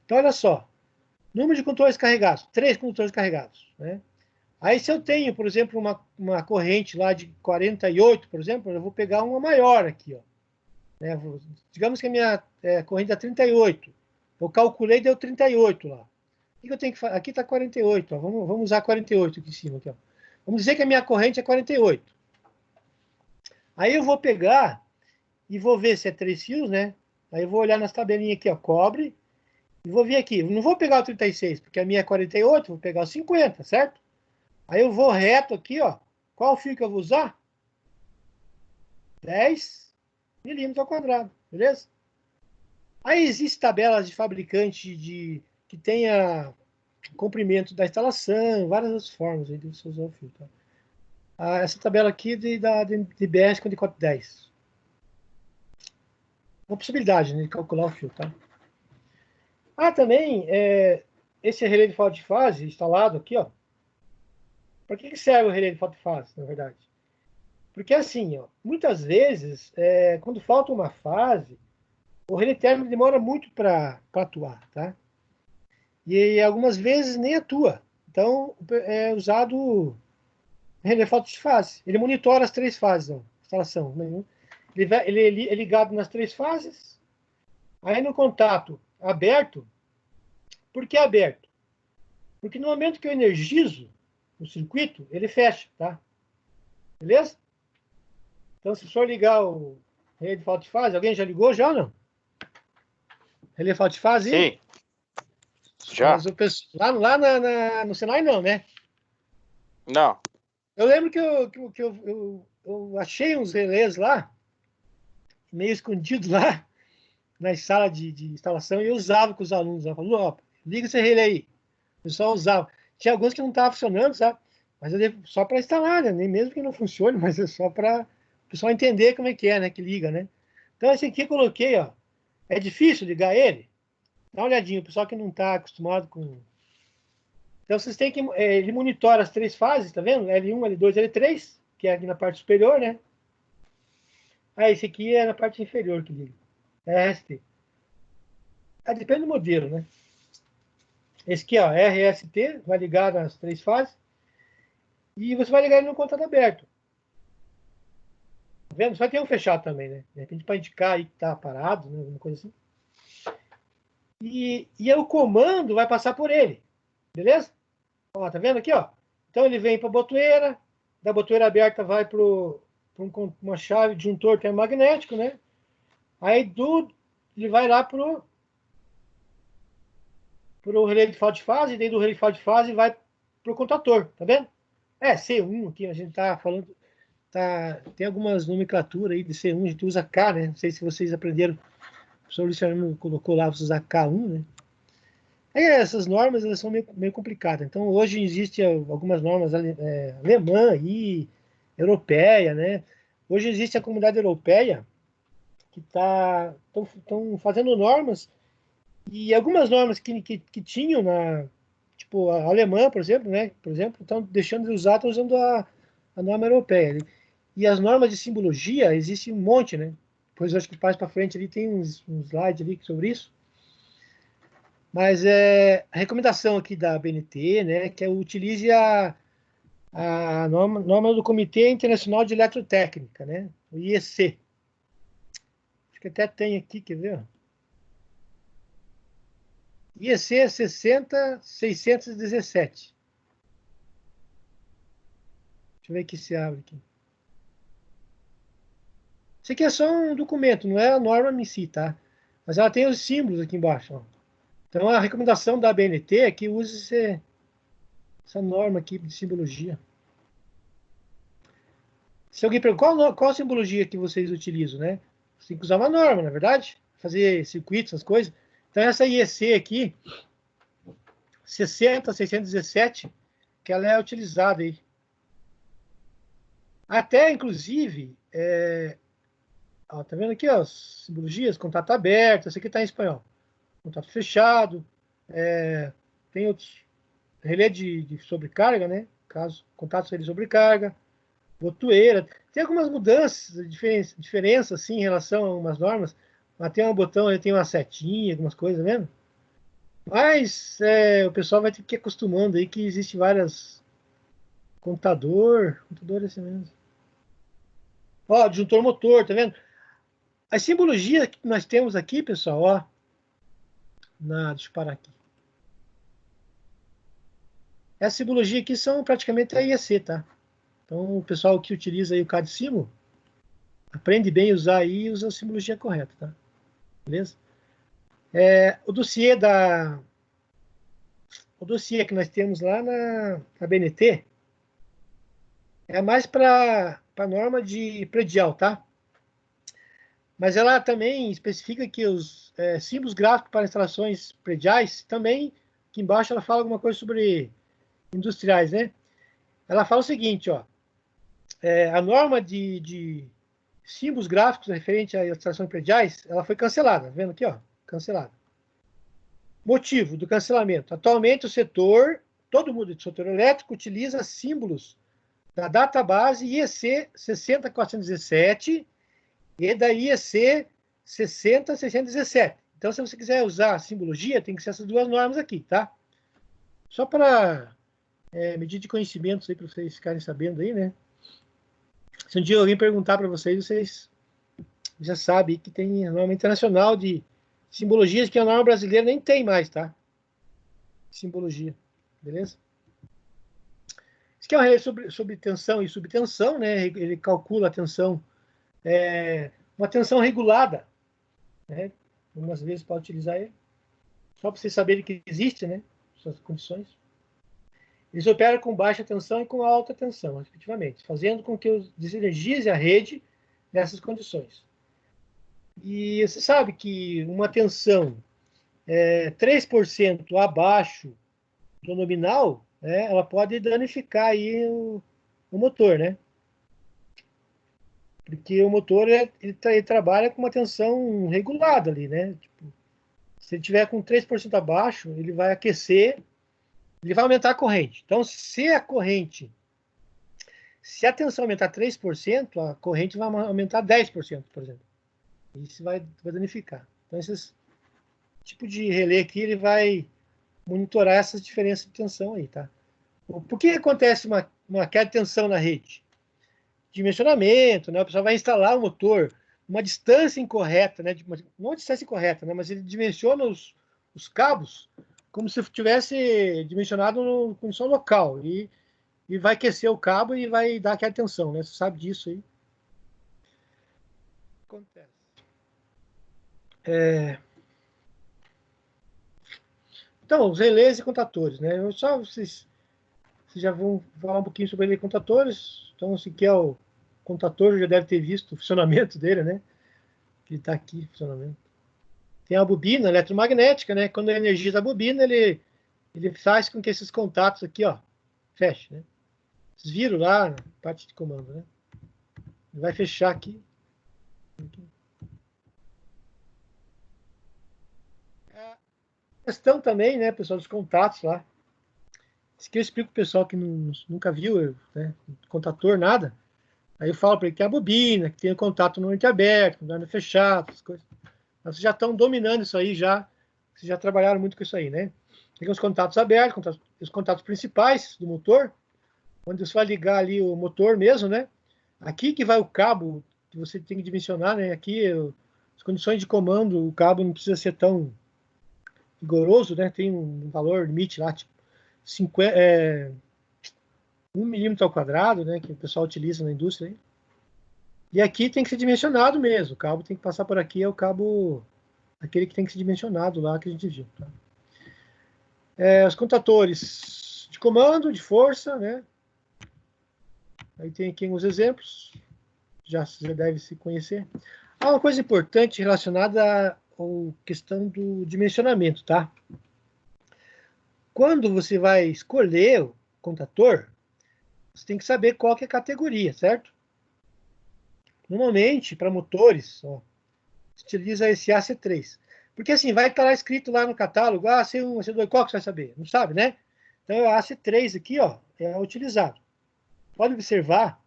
Então, olha só. Número de condutores carregados. 3 condutores carregados, né? Aí, se eu tenho, por exemplo, uma corrente lá de 48, por exemplo, eu vou pegar uma maior aqui, ó. Né? Digamos que a minha corrente é 38. Eu calculei, deu 38 lá. O que eu tenho que fazer? Aqui está 48, ó. Vamos usar 48 aqui em cima. Aqui, ó. Vamos dizer que a minha corrente é 48. Aí eu vou pegar e vou ver se é 3 fios, né? Aí eu vou olhar nas tabelinhas aqui, ó, cobre, e vou vir aqui. Não vou pegar o 36, porque a minha é 48, vou pegar o 50, certo? Aí eu vou reto aqui, ó. Qual fio que eu vou usar? 10 milímetros ao quadrado, beleza? Aí existem tabelas de fabricante que tenha comprimento da instalação, várias outras formas aí de você usar o fio, tá? Essa tabela aqui de BS 5410. Uma possibilidade, né, de calcular o fio, tá? Também, esse relé de falta de fase instalado aqui, ó. Para que serve o relé de falta de fase, na verdade? Porque assim, ó, muitas vezes, quando falta uma fase, o relé térmico demora muito para atuar, tá? E algumas vezes nem atua. Então, é usado relé de falta de fase. Ele monitora as 3 fases, ó, instalação. Né? Ele é ligado nas 3 fases. Aí no contato aberto, por que aberto? Porque no momento que eu energizo o circuito, ele fecha, tá? Beleza? Então, se for ligar o relé de falta de fase, alguém já ligou já ou não? Relé de falta de fase? Sim. Já? Mas lá no Senai não, né? Não. Eu lembro que eu achei uns relés lá, meio escondidos lá, na sala de instalação, e eu usava com os alunos. Eu falava, ó, liga esse relé aí. O pessoal usava. Tinha alguns que não estavam funcionando, sabe? Mas só para instalar, né? Nem mesmo que não funcione, mas é só para o pessoal entender como é que é, né? Que liga, né? Então, esse aqui eu coloquei, ó. É difícil ligar ele? Dá uma olhadinha, o pessoal que não está acostumado com. Então, vocês têm que. Ele monitora as 3 fases, tá vendo? L1, L2, L3, que é aqui na parte superior, né? Esse aqui é na parte inferior que liga. É RST. Depende do modelo, né? Esse aqui, ó, RST, vai ligar nas 3 fases. E você vai ligar ele no contato aberto. Tá vendo? Só tem um fechado também, né? De repente, para indicar aí que está parado, né? Alguma coisa assim. E o comando vai passar por ele. Beleza? Ó, tá vendo aqui, ó? Então ele vem para a botoeira. Da botoeira aberta vai para uma chave de disjuntor termomagnético, né? Aí ele vai lá pro relé de falta de fase. E daí do relé de falta de fase vai pro contator. Tá vendo? C1 aqui, a gente tá falando. Tem algumas nomenclaturas aí de C1, a gente usa K, né? Não sei se vocês aprenderam professor Luciano colocou lá, você usar K1, né? Aí essas normas, elas são meio complicadas. Então, hoje existem algumas normas alemã e europeia, né? Hoje existe a comunidade europeia que estão fazendo normas, e algumas normas que tinham tipo, a alemã, por exemplo, né? Por exemplo, estão deixando de usar, estão usando a norma europeia. E as normas de simbologia, existe um monte, né? Depois eu acho que mais para frente ali tem um slide ali sobre isso. Mas a recomendação aqui da BNT, né, que utilize a norma do Comitê Internacional de Eletrotécnica, né, o IEC. Acho que até tem aqui, quer ver? IEC 60617. Deixa eu ver aqui se abre aqui. Isso aqui é só um documento, não é a norma em si, tá? Mas ela tem os símbolos aqui embaixo, ó. Então, a recomendação da BNT é que use essa norma aqui de simbologia. Se alguém pergunta qual simbologia que vocês utilizam, né? Você tem que usar uma norma, na é verdade? Fazer circuitos, essas coisas. Então, essa IEC aqui, 60617, que ela é utilizada aí. Até, inclusive, tá vendo aqui, ó, simbologias, contato aberto, esse aqui está em espanhol. Contato fechado, tem outros, relé de sobrecarga, né? Caso contato de sobrecarga, botoeira. Tem algumas mudanças, diferença assim, em relação a algumas normas. Mas tem um botão, tem uma setinha, algumas coisas, né? Mas o pessoal vai ter que ir acostumando aí que existe várias computador é assim mesmo. Ó, disjuntor motor, tá vendo? A simbologia que nós temos aqui, pessoal, ó. Deixa eu parar aqui. Essa simbologia aqui são praticamente a IEC, tá? Então, o pessoal que utiliza aí o CAD-Simo, aprende bem a usar aí e usa a simbologia correta, tá? Beleza? O dossiê que nós temos lá na BNT é mais para norma de predial, tá? Mas ela também especifica que os símbolos gráficos para instalações prediais também, aqui embaixo ela fala alguma coisa sobre industriais, né? Ela fala o seguinte, ó, a norma de símbolos gráficos referente a instalações prediais, ela foi cancelada, tá vendo aqui, ó, cancelada. Motivo do cancelamento. Atualmente o setor, todo mundo do setor elétrico utiliza símbolos da database IEC 60417 e da IEC 60617. Então, se você quiser usar a simbologia, tem que ser essas duas normas aqui, tá? Só para medida de conhecimentos aí, para vocês ficarem sabendo aí, né? Se um dia alguém perguntar para vocês, vocês já sabem que tem a norma internacional de simbologias que a norma brasileira nem tem mais, tá? Simbologia, beleza? Isso aqui é um relé sobre tensão e subtensão, né? Ele calcula a tensão, uma tensão regulada, né? Algumas vezes pode utilizar ele, só para vocês saberem que existe, né? Essas condições. Eles operam com baixa tensão e com alta tensão, respectivamente, fazendo com que desenergize a rede nessas condições. E você sabe que uma tensão 3% abaixo do nominal, né, ela pode danificar aí o motor, né? Porque o motor ele trabalha com uma tensão regulada ali, né? Tipo, se ele tiver com 3% abaixo, ele vai aquecer, ele vai aumentar a corrente. Então, se a tensão aumentar 3%, a corrente vai aumentar 10%, por exemplo. Isso vai danificar. Então, esse tipo de relé aqui, ele vai monitorar essas diferenças de tensão aí, tá? Por que acontece uma queda de tensão na rede? Dimensionamento, né? O pessoal vai instalar o motor uma distância incorreta, né? Não uma distância incorreta, né? Mas ele dimensiona os cabos como se tivesse dimensionado no condição local e vai aquecer o cabo e vai dar aquela tensão, né? Você sabe disso aí. Acontece. Então, os relés e contatores, né? Vocês já vão falar um pouquinho sobre relés e contatores. Então, se quer o contator, já deve ter visto o funcionamento dele, né? Que está aqui, funcionamento. tem a bobina eletromagnética, né? Quando a energia da bobina, ele faz com que esses contatos aqui, ó, fechem, né? Vocês viram lá na parte de comando, né? Ele vai fechar aqui. A questão também, né, pessoal, dos contatos lá. Isso que eu explico pro pessoal que nunca viu, né, contator, nada. Aí eu falo para ele que é a bobina, que tem o contato no aberto, no fechado, essas coisas. Mas vocês já estão dominando isso aí, vocês já trabalharam muito com isso aí, né? Tem os contatos abertos, os contatos principais do motor, onde você vai ligar ali o motor mesmo, né? Aqui que vai o cabo, que você tem que dimensionar, né? Aqui, as condições de comando, o cabo não precisa ser tão rigoroso, né? Tem um valor limite lá, tipo 1 milímetro ao quadrado, né? Que o pessoal utiliza na indústria. Hein? E aqui tem que ser dimensionado mesmo. O cabo tem que passar por aqui, é o cabo, aquele que tem que ser dimensionado lá que a gente viu. Tá? Os contatores de comando, de força, né? Aí tem aqui uns exemplos, já deve se conhecer. Há uma coisa importante relacionada à questão do dimensionamento, tá? Quando você vai escolher o contator, você tem que saber qual que é a categoria, certo? Normalmente, para motores, ó, se utiliza esse AC3. Porque assim, vai estar lá escrito lá no catálogo, AC1, AC2, qual que você vai saber? Não sabe, né? Então, o AC3 aqui, ó, é utilizado. Pode observar,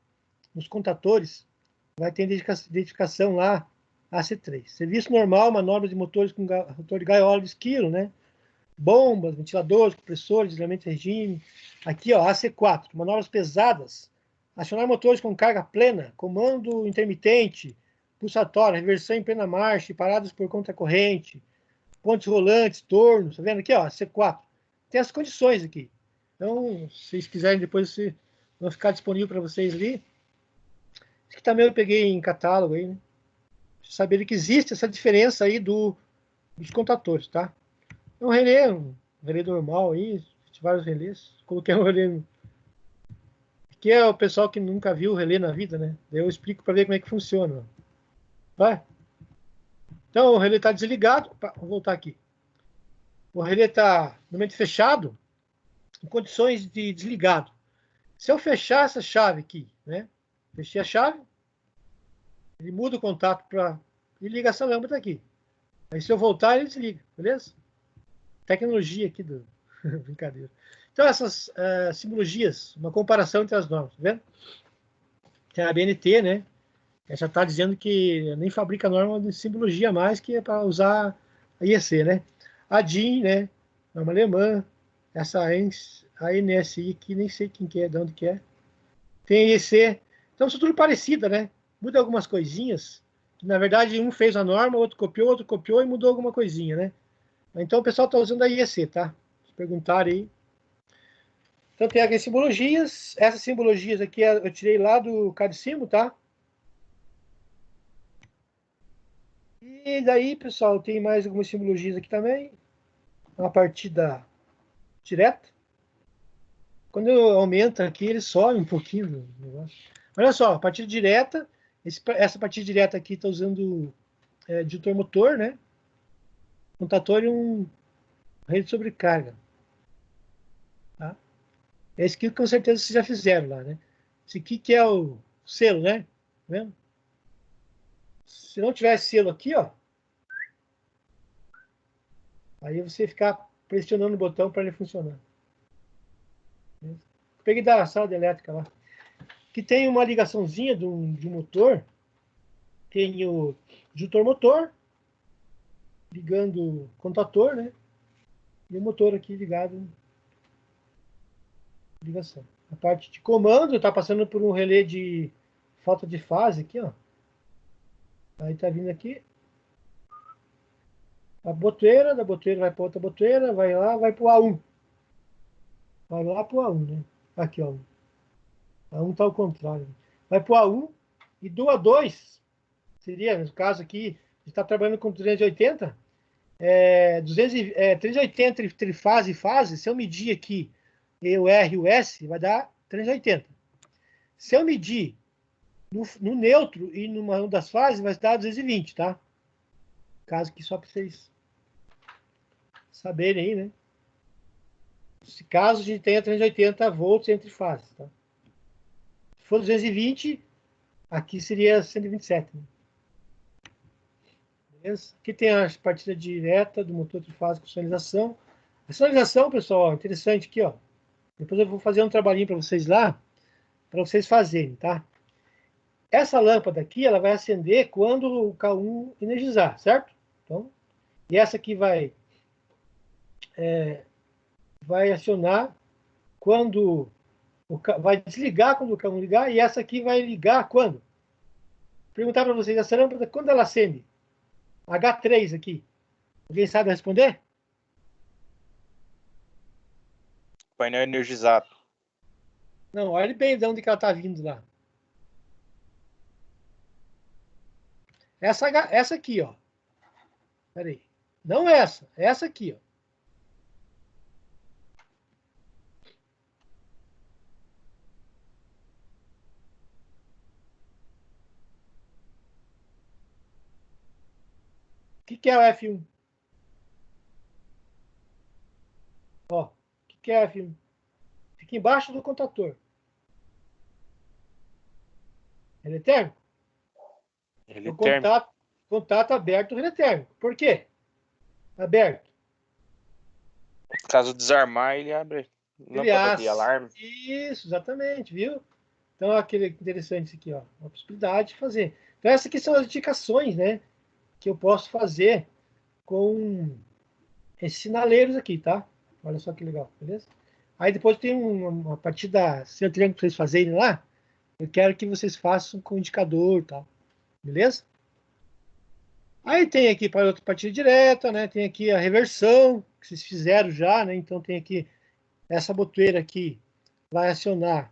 nos contatores, vai ter identificação lá, AC3. Serviço normal, manobra de motores com rotor de gaiola de esquilo, né? Bombas, ventiladores, compressores, desligamento de regime. Aqui, ó, AC4, manobras pesadas. Acionar motores com carga plena, comando intermitente, pulsatório, reversão em plena marcha, paradas por conta corrente, pontes rolantes, tornos. Tá vendo aqui, ó, AC4. Tem as condições aqui. Então, se vocês quiserem, depois vão ficar disponível para vocês ali. Isso que também eu peguei em catálogo aí, né? Saber que existe essa diferença aí dos contatores, tá? É um relé normal aí, vários relés. Coloquei um relé. Que é o pessoal que nunca viu o relé na vida, né? Daí eu explico para ver como é que funciona. Vai. Então o relé está desligado. Opa, vou voltar aqui. O relé está no momento fechado, em condições de desligado. Se eu fechar essa chave aqui, né? Fechei a chave, ele muda o contato para. E liga essa lâmpada aqui. Aí se eu voltar, ele desliga, beleza? Tecnologia aqui do. Brincadeira. Então, essas simbologias, uma comparação entre as normas, tá vendo? Tem a ABNT, né? Ela já está dizendo que nem fabrica norma de simbologia mais, que é para usar a IEC, né? A DIN, né? Norma alemã. Essa a NSI aqui, nem sei quem que é, de onde que é. Tem a IEC. Então, são tudo parecidas, né? Muda algumas coisinhas. Que, na verdade, um fez a norma, outro copiou e mudou alguma coisinha, né? Então, o pessoal está usando a IEC, tá? Se perguntarem aí. Então, tem aqui as simbologias. Essas simbologias aqui eu tirei lá do Cadicimo, tá? E daí, pessoal, tem mais algumas simbologias aqui também. Uma partida direta. Quando aumenta aqui, ele sobe um pouquinho do negócio. Olha só, partida direta. Essa partida direta aqui está usando disjuntor motor, né? Contator e um rede de sobrecarga. Tá? Esse aqui com certeza vocês já fizeram lá, né? Esse aqui que é o selo, né? Tá vendo? Se não tivesse selo aqui, ó, aí você ficar pressionando o botão para ele funcionar. Peguei da sala de elétrica lá. Que tem uma ligaçãozinha de um motor. Tem o disjuntor motor, ligando o contator, né? E o motor aqui ligado. Ligação. A parte de comando está passando por um relé de falta de fase aqui, ó. Aí tá vindo aqui. A boteira, da boteira vai para outra boteira, vai lá, vai para o A1. Vai lá para o A1, né? Aqui, ó. A1 está ao contrário. Vai para o A1 e do A2, seria, no caso aqui, está trabalhando com 280, 380 entre fase e fase, se eu medir aqui o R e o S, vai dar 380. Se eu medir no neutro e numa das fases, vai dar 220, tá? Caso que só para vocês saberem aí, né? Se caso a gente tenha 380 volts entre fases, tá? Se for 220, aqui seria 127, né? Beleza? Aqui tem a partida direta do motor trifásico com sinalização. A sinalização, pessoal, interessante aqui, ó. Depois eu vou fazer um trabalhinho para vocês lá, para vocês fazerem, tá? Essa lâmpada aqui, ela vai acender quando o K1 energizar, certo? Então, e essa aqui vai acionar quando vai desligar quando o K1 ligar, e essa aqui vai ligar quando? Vou perguntar para vocês, essa lâmpada, quando ela acende? H3 aqui. Alguém sabe responder? Painel energizado. Não, olhe bem de onde que ela está vindo lá. Essa aqui, ó. Espera aí. Não essa aqui, ó. O que é o F1? Ó, o que é o F1? Fica embaixo do contator. Ele é térmico? Ele é O térmico. contato aberto, ele é térmico. Por quê? Aberto. Caso desarmar, ele abre lâmpada de alarme. Isso, exatamente, viu? Então, aquele interessante isso aqui, ó. Uma possibilidade de fazer. Então, essas aqui são as indicações, né? Que eu posso fazer com esses sinaleiros aqui, tá? Olha só que legal, beleza? Aí depois tem uma partida, se eu tiver para vocês fazerem lá, eu quero que vocês façam com indicador e tal, beleza? Aí tem aqui para outra partida direta, né? Tem aqui a reversão, que vocês fizeram já, né? Então tem aqui essa botoeira aqui, vai acionar,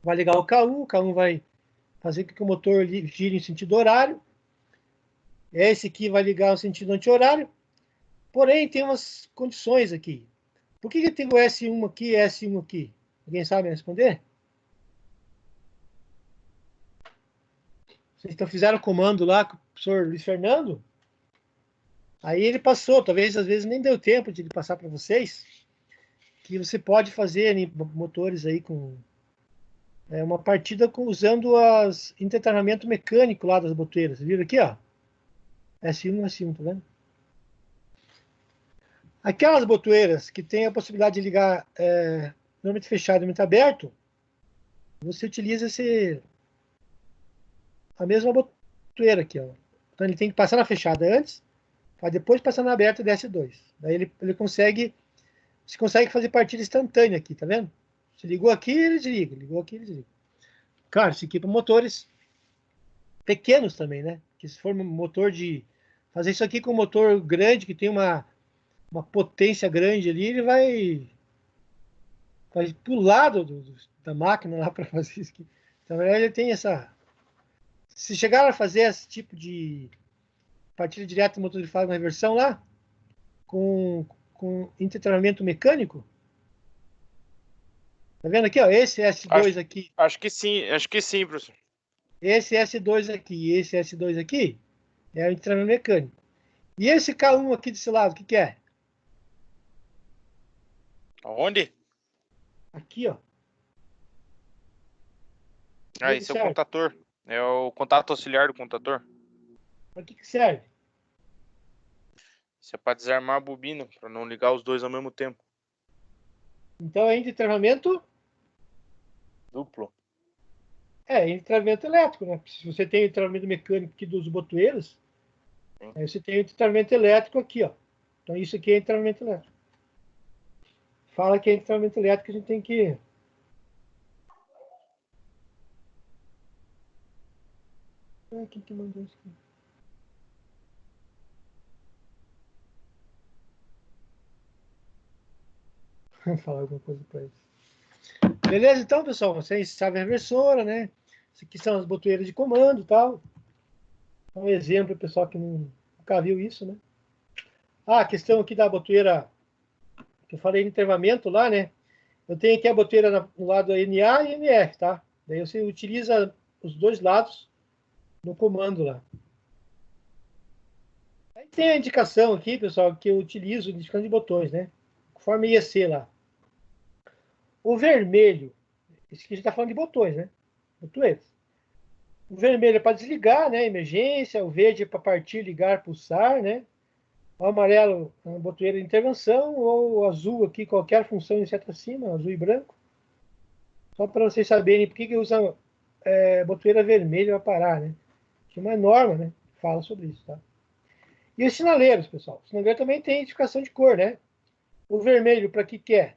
vai ligar o K1 vai fazer com que o motor gire em sentido horário. Esse aqui vai ligar o sentido anti-horário. Porém, tem umas condições aqui. Por que tem o S1 aqui e S1 aqui? Alguém sabe responder? Vocês então fizeram o comando lá com o professor Luiz Fernando? Aí ele passou, talvez às vezes nem deu tempo de ele passar para vocês, que você pode fazer em motores aí com uma partida usando as intertreinamento mecânico lá das boteiras. Vocês viram aqui, ó? S1, S1, tá vendo? Aquelas botoeiras que tem a possibilidade de ligar normalmente fechado e normalmente aberto, você utiliza a mesma botoeira aqui, ó. Então ele tem que passar na fechada antes, para depois passar na aberta e desce 2. Daí ele consegue, você consegue fazer partida instantânea aqui, tá vendo? Se ligou aqui, ele desliga, ligou aqui, ele desliga. Claro, se equipa motores pequenos também, né? Que se for um motor de fazer isso aqui com um motor grande que tem uma potência grande ali, ele vai pular da máquina lá para fazer isso aqui. Então ele tem essa. Se chegar a fazer esse tipo de partida direta do motor de fase na reversão lá, com intertreinamento mecânico, tá vendo aqui, ó? Esse S2 aqui. Acho que sim, professor. Esse S2 aqui e esse S2 aqui é o intertreinamento mecânico. E esse K1 aqui desse lado, o que é? Aonde? Aqui, ó. Ah, esse é o contator. É o contato auxiliar do contator. Para que serve? Isso é para desarmar a bobina, para não ligar os dois ao mesmo tempo. Então é intertreinamento Duplo. intertreinamento elétrico, né? Se você tem o treinamento mecânico aqui dos botoeiros, aí você tem o treinamento elétrico aqui, ó. Então isso aqui é treinamento elétrico. Fala que é treinamento elétrico, a gente tem que... quem que mandou isso aqui? Falar alguma coisa para eles. Beleza, então, pessoal, vocês sabem a reversora, né? Isso aqui são as botoeiras de comando e tal. Um exemplo, pessoal que nunca viu isso, né? A questão aqui da botoeira, que eu falei de travamento lá, né? Eu tenho aqui a botoeira no lado NA e NF, tá? Daí você utiliza os dois lados no comando lá. tem a indicação aqui, pessoal, que eu utilizo indicando de botões, né? Conforme IEC lá. O vermelho, esse aqui a gente está falando de botões, né? Botoeiras. O vermelho é para desligar, né? Emergência. O verde é para partir, ligar, pulsar, né? O amarelo é uma botoeira de intervenção. Ou o azul aqui, qualquer função em seta acima, azul e branco. Só para vocês saberem por que usa botoeira vermelha para parar, né? Tinha uma norma, né? Fala sobre isso, tá? E os sinaleiros, pessoal. O sinaleiro também tem indicação de cor, né? O vermelho para que é?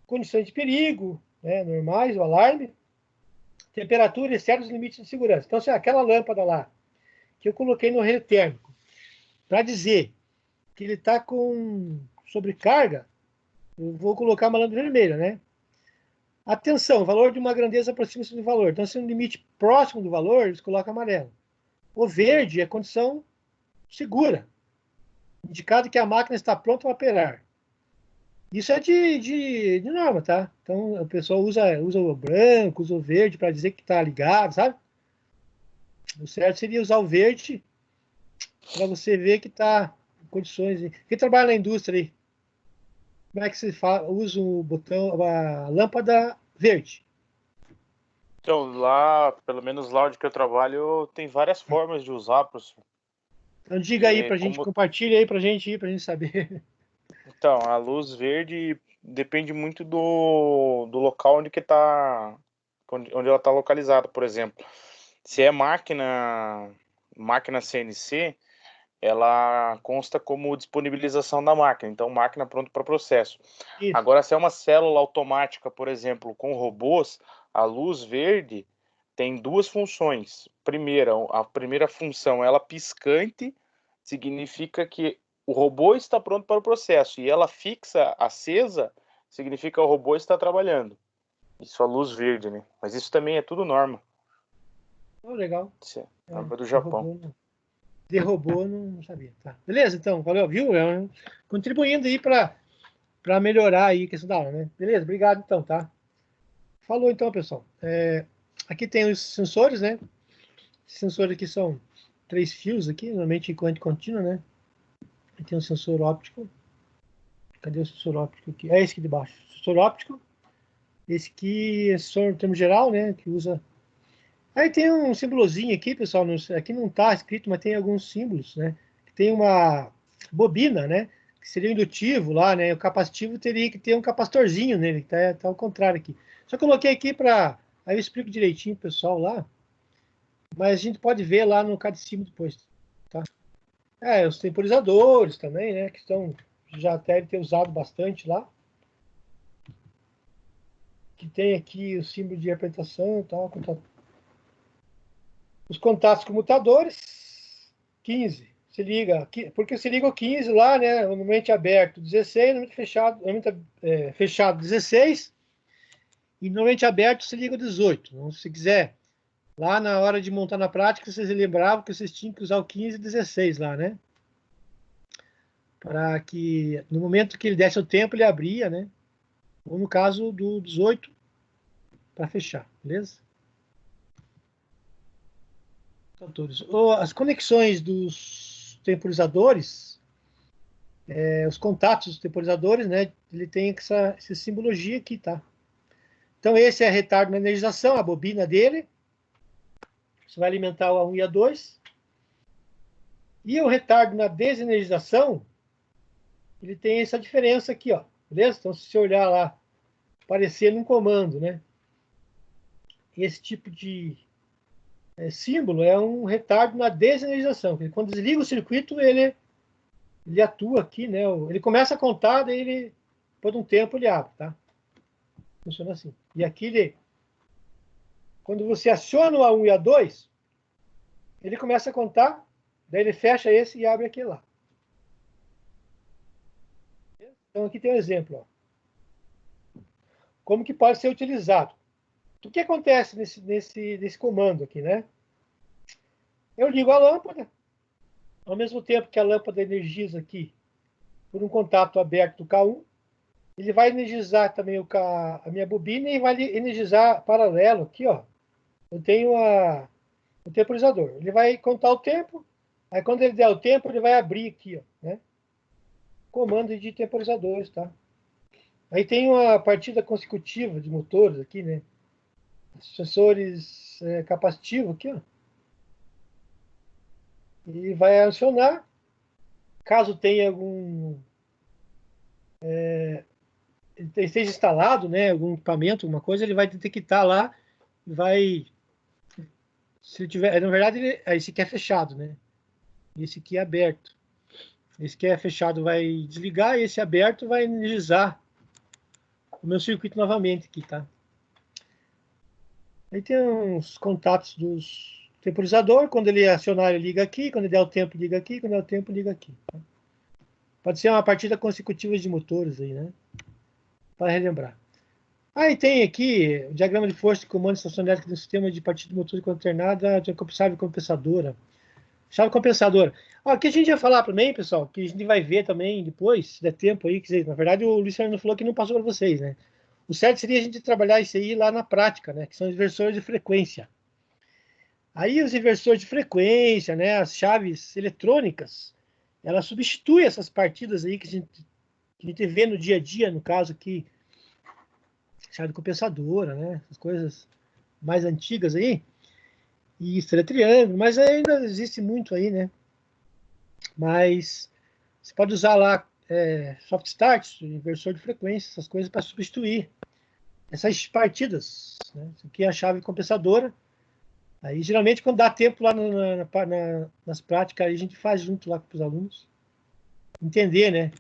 Condições de perigo, né? Normais, o alarme. Temperatura e certos limites de segurança. Então, se aquela lâmpada lá, que eu coloquei no relé térmico, para dizer que ele está com sobrecarga, eu vou colocar uma lâmpada vermelha, né? Atenção, valor de uma grandeza aproxima-se do valor. Então, se é um limite próximo do valor, eles colocam amarelo. O verde é condição segura, indicado que a máquina está pronta para operar. Isso é de norma, tá? Então, o pessoal usa o branco, usa o verde para dizer que está ligado, sabe? O certo seria usar o verde para você ver que está em condições. Quem trabalha na indústria aí, como é que se usa o botão, a lâmpada verde? Então, lá, pelo menos lá onde que eu trabalho, tem várias formas de usar, professor. Então diga aí para a gente, compartilha aí para a gente saber. Então, a luz verde depende muito do local onde onde ela está localizada, por exemplo. Se é máquina CNC, ela consta como disponibilização da máquina, então máquina pronta para processo. Isso. Agora, se é uma célula automática, por exemplo, com robôs, a luz verde tem duas funções. A primeira função, ela piscante, significa que o robô está pronto para o processo, e ela fixa acesa, significa que o robô está trabalhando. Isso é a luz verde, né? Mas isso também é tudo norma. Oh, legal. Isso é norma do Japão. De robô, não sabia. Tá. Beleza, então, valeu, viu? Contribuindo aí para melhorar aí a questão da aula, né? Beleza, obrigado então, tá? Falou então, pessoal. Aqui tem os sensores, né? Esses sensores aqui são 3 fios aqui, normalmente em corrente contínua, né? Aqui tem um sensor óptico. Cadê o sensor óptico aqui? É esse aqui de baixo. Sensor óptico. Esse aqui é sensor no termo geral, né? Que usa. Aí tem um símbolozinho aqui, pessoal. Aqui não está escrito, mas tem alguns símbolos, né? Tem uma bobina, né? Que seria o indutivo lá, né? O capacitivo teria que ter um capacitorzinho nele, que tá ao contrário aqui. Só coloquei aqui para. Aí eu explico direitinho pro pessoal lá. Mas a gente pode ver lá no catecismo depois, tá? Os temporizadores também, né? Que já deve ter usado bastante lá. Que tem aqui o símbolo de representação e tal. Os contatos comutadores, 15. Se liga, porque se liga o 15 lá, né? Normalmente aberto 16, normalmente fechado 16. E normalmente aberto se liga o 18. Então, se quiser, lá na hora de montar na prática, vocês lembravam que vocês tinham que usar o 15 e 16 lá, né? Para que no momento que ele desse o tempo, ele abria, né? Ou no caso do 18, para fechar, beleza? As conexões dos temporizadores, os contatos dos temporizadores, né? Ele tem essa simbologia aqui, tá? Então, esse é retardo na energização, a bobina dele. Você vai alimentar o A1 e A2. E o retardo na desenergização, ele tem essa diferença aqui, ó. Beleza? Então, se você olhar lá, aparecer num comando, né? Esse tipo de símbolo é um retardo na desenergização. Quando desliga o circuito, ele atua aqui, né? Ele começa a contar, daí ele, por um tempo, ele abre, tá? Funciona assim. E aqui, quando você aciona o A1 e A2, ele começa a contar, daí ele fecha esse e abre aquele lá. Então, aqui tem um exemplo, ó. Como que pode ser utilizado? O que acontece nesse comando aqui, né? Eu ligo a lâmpada, ao mesmo tempo que a lâmpada energiza aqui por um contato aberto do K1, ele vai energizar também a minha bobina e vai energizar paralelo aqui, ó. Eu tenho o temporizador. Ele vai contar o tempo, Aí quando ele der o tempo, ele vai abrir aqui, ó, né? Comando de temporizadores, tá? Aí tem uma partida consecutiva de motores aqui, né? Sensores capacitivos aqui, ó. E vai acionar. Caso tenha algum esteja instalado, né, algum equipamento, alguma coisa, ele vai detectar lá e vai, se ele tiver, na verdade, esse aqui é fechado, né? Esse aqui é aberto. Esse que é fechado vai desligar e esse aberto vai energizar o meu circuito novamente aqui, tá? Aí tem uns contatos dos temporizador, quando ele acionar, ele liga aqui, quando ele der o tempo, liga aqui, quando der o tempo, liga aqui. Tá? Pode ser uma partida consecutiva de motores aí, né? Para relembrar. Aí tem aqui o diagrama de força de comando estacionário do sistema de partida de motor alternada de chave compensadora. Chave compensadora. Ó, aqui a gente vai falar também, pessoal, que a gente vai ver também depois, se der tempo aí, quer dizer, na verdade o Luiz Fernando falou que não passou para vocês, né? O certo seria a gente trabalhar isso aí lá na prática, né? Que são os inversores de frequência. Aí os inversores de frequência, né? As chaves eletrônicas, elas substituem essas partidas aí que a gente vê no dia a dia, no caso aqui, chave compensadora, né? Essas coisas mais antigas aí. E estrela triângulo, mas ainda existe muito aí, né? Mas você pode usar lá soft start, inversor de frequência, essas coisas para substituir essas partidas. Né? Isso aqui é a chave compensadora. Aí, geralmente, quando dá tempo lá nas práticas, aí a gente faz junto lá com os alunos. Entender, né?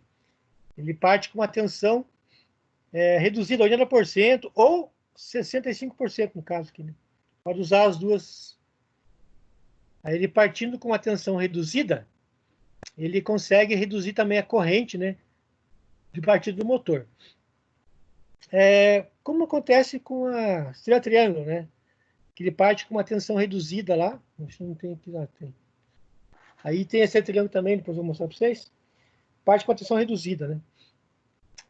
Ele parte com uma tensão reduzida a 80% ou 65% no caso aqui. Né? Pode usar as duas. Aí ele partindo com uma tensão reduzida, ele consegue reduzir também a corrente, né? De partida do motor. Como acontece com a estrela triângulo, né? Que ele parte com uma tensão reduzida lá. Acho que não tem aqui lá. Tem. Aí tem a estrela triângulo também, depois eu vou mostrar para vocês. Parte com a tensão reduzida, né?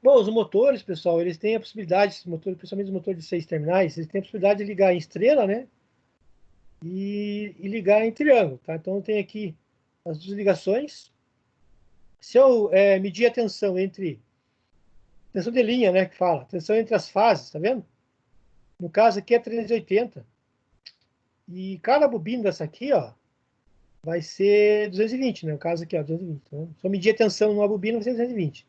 Bom, os motores, pessoal, eles têm a possibilidade, principalmente os motores de 6 terminais, eles têm a possibilidade de ligar em estrela, né? E ligar em triângulo, tá? Então tem aqui as duas ligações. Se eu medir a tensão entre tensão de linha, né, que fala, tensão entre as fases, tá vendo? No caso aqui é 380. E cada bobina dessa aqui, ó, vai ser 220, né? No caso aqui, ó, 220. Né? Se eu medir a tensão numa bobina, vai ser 220.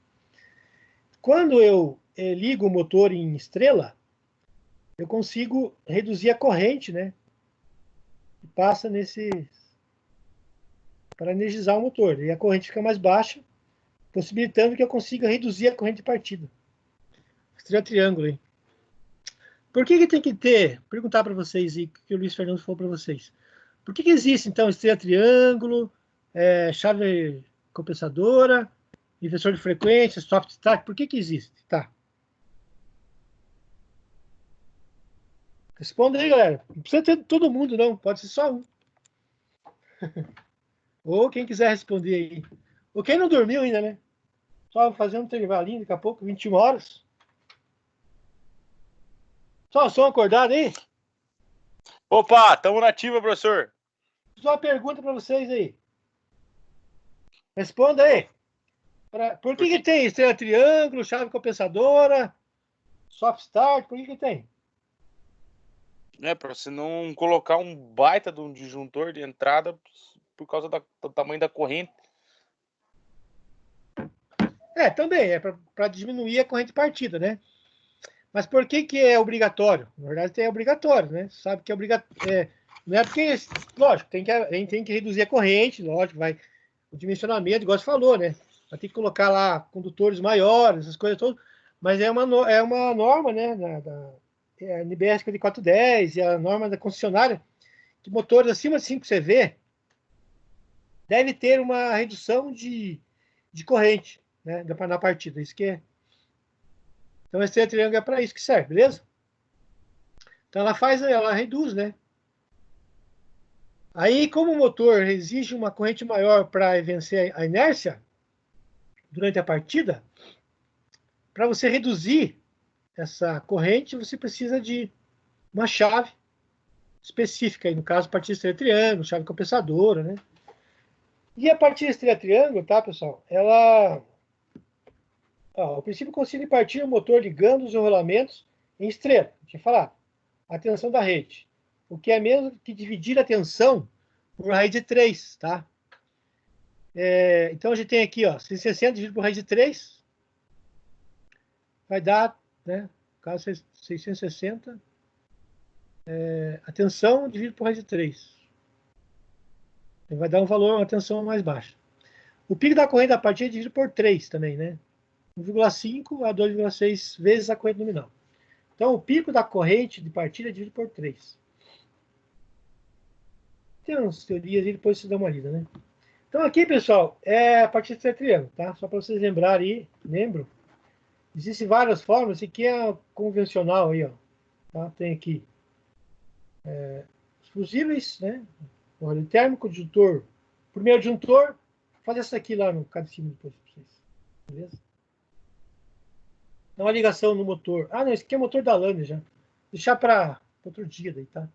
Quando eu ligo o motor em estrela, eu consigo reduzir a corrente, né? Que passa para energizar o motor. E a corrente fica mais baixa, possibilitando que eu consiga reduzir a corrente de partida. Estrela triângulo, hein? Por que tem que ter, perguntar para vocês, e que o Luiz Fernando falou para vocês, por que existe, então, estrela triângulo, chave compensadora, inversor de frequência, soft start, por que existe? Tá. Responda aí, galera. Não precisa ter todo mundo, não. Pode ser só um. Ou quem quiser responder aí. Ou quem não dormiu ainda, né? Só fazendo um intervalinho, daqui a pouco, 21 horas. Só som acordado aí? Opa, tamo na ativa, professor. Só uma pergunta para vocês aí. Responda aí. Por que tem estrela triângulo, chave compensadora, soft start? Por que tem? Para você não colocar um baita de um disjuntor de entrada por causa do tamanho da corrente. Também, para diminuir a corrente partida, né? Mas por que é obrigatório? Na verdade, é obrigatório, né? Sabe que é obrigatório. Não é porque, lógico, a gente tem que reduzir a corrente, lógico, o dimensionamento, igual você falou, né? Vai ter que colocar lá condutores maiores, essas coisas todas, mas é uma norma, né? A NBR de 410 e a norma da concessionária, que motores acima de 5 CV deve ter uma redução de corrente, né? Na partida. Isso que é. Então, a estrela triângulo é para isso que serve, beleza? Então, ela reduz, né? Aí, como o motor exige uma corrente maior para vencer a inércia durante a partida, para você reduzir essa corrente, você precisa de uma chave específica, aí, no caso, partida estrela triângulo, chave compensadora, né? E a partida estrela-triângulo, tá, pessoal? Ela... Ó, o princípio consiste em partir o motor ligando os enrolamentos em estrela. Deixa eu falar. A tensão da rede. O que é mesmo que dividir a tensão por raiz de 3, tá? Então, a gente tem aqui, ó, 660 dividido por raiz de 3 vai dar, né, no caso, 660, a tensão dividido por raiz de 3. Vai dar um valor, uma tensão mais baixa. O pico da corrente da partida é dividido por 3 também, né? 1,5 a 2,6 vezes a corrente nominal. Então, o pico da corrente de partida é dividido por 3. Tem umas teorias aí, depois você dá uma lida, né? Então, aqui, pessoal, é a partida de triângulo, tá? Só para vocês lembrarem aí, lembram? Existem várias formas, esse aqui é a convencional aí, ó. Tá? Tem aqui os fusíveis, né? O óleo térmico, disjuntor. Primeiro disjuntor, faz essa aqui lá no caderno depois para vocês. Beleza? Dá uma ligação no motor. Ah, não, esse aqui é o motor da Lânia já. Deixar para outro dia daí, tá?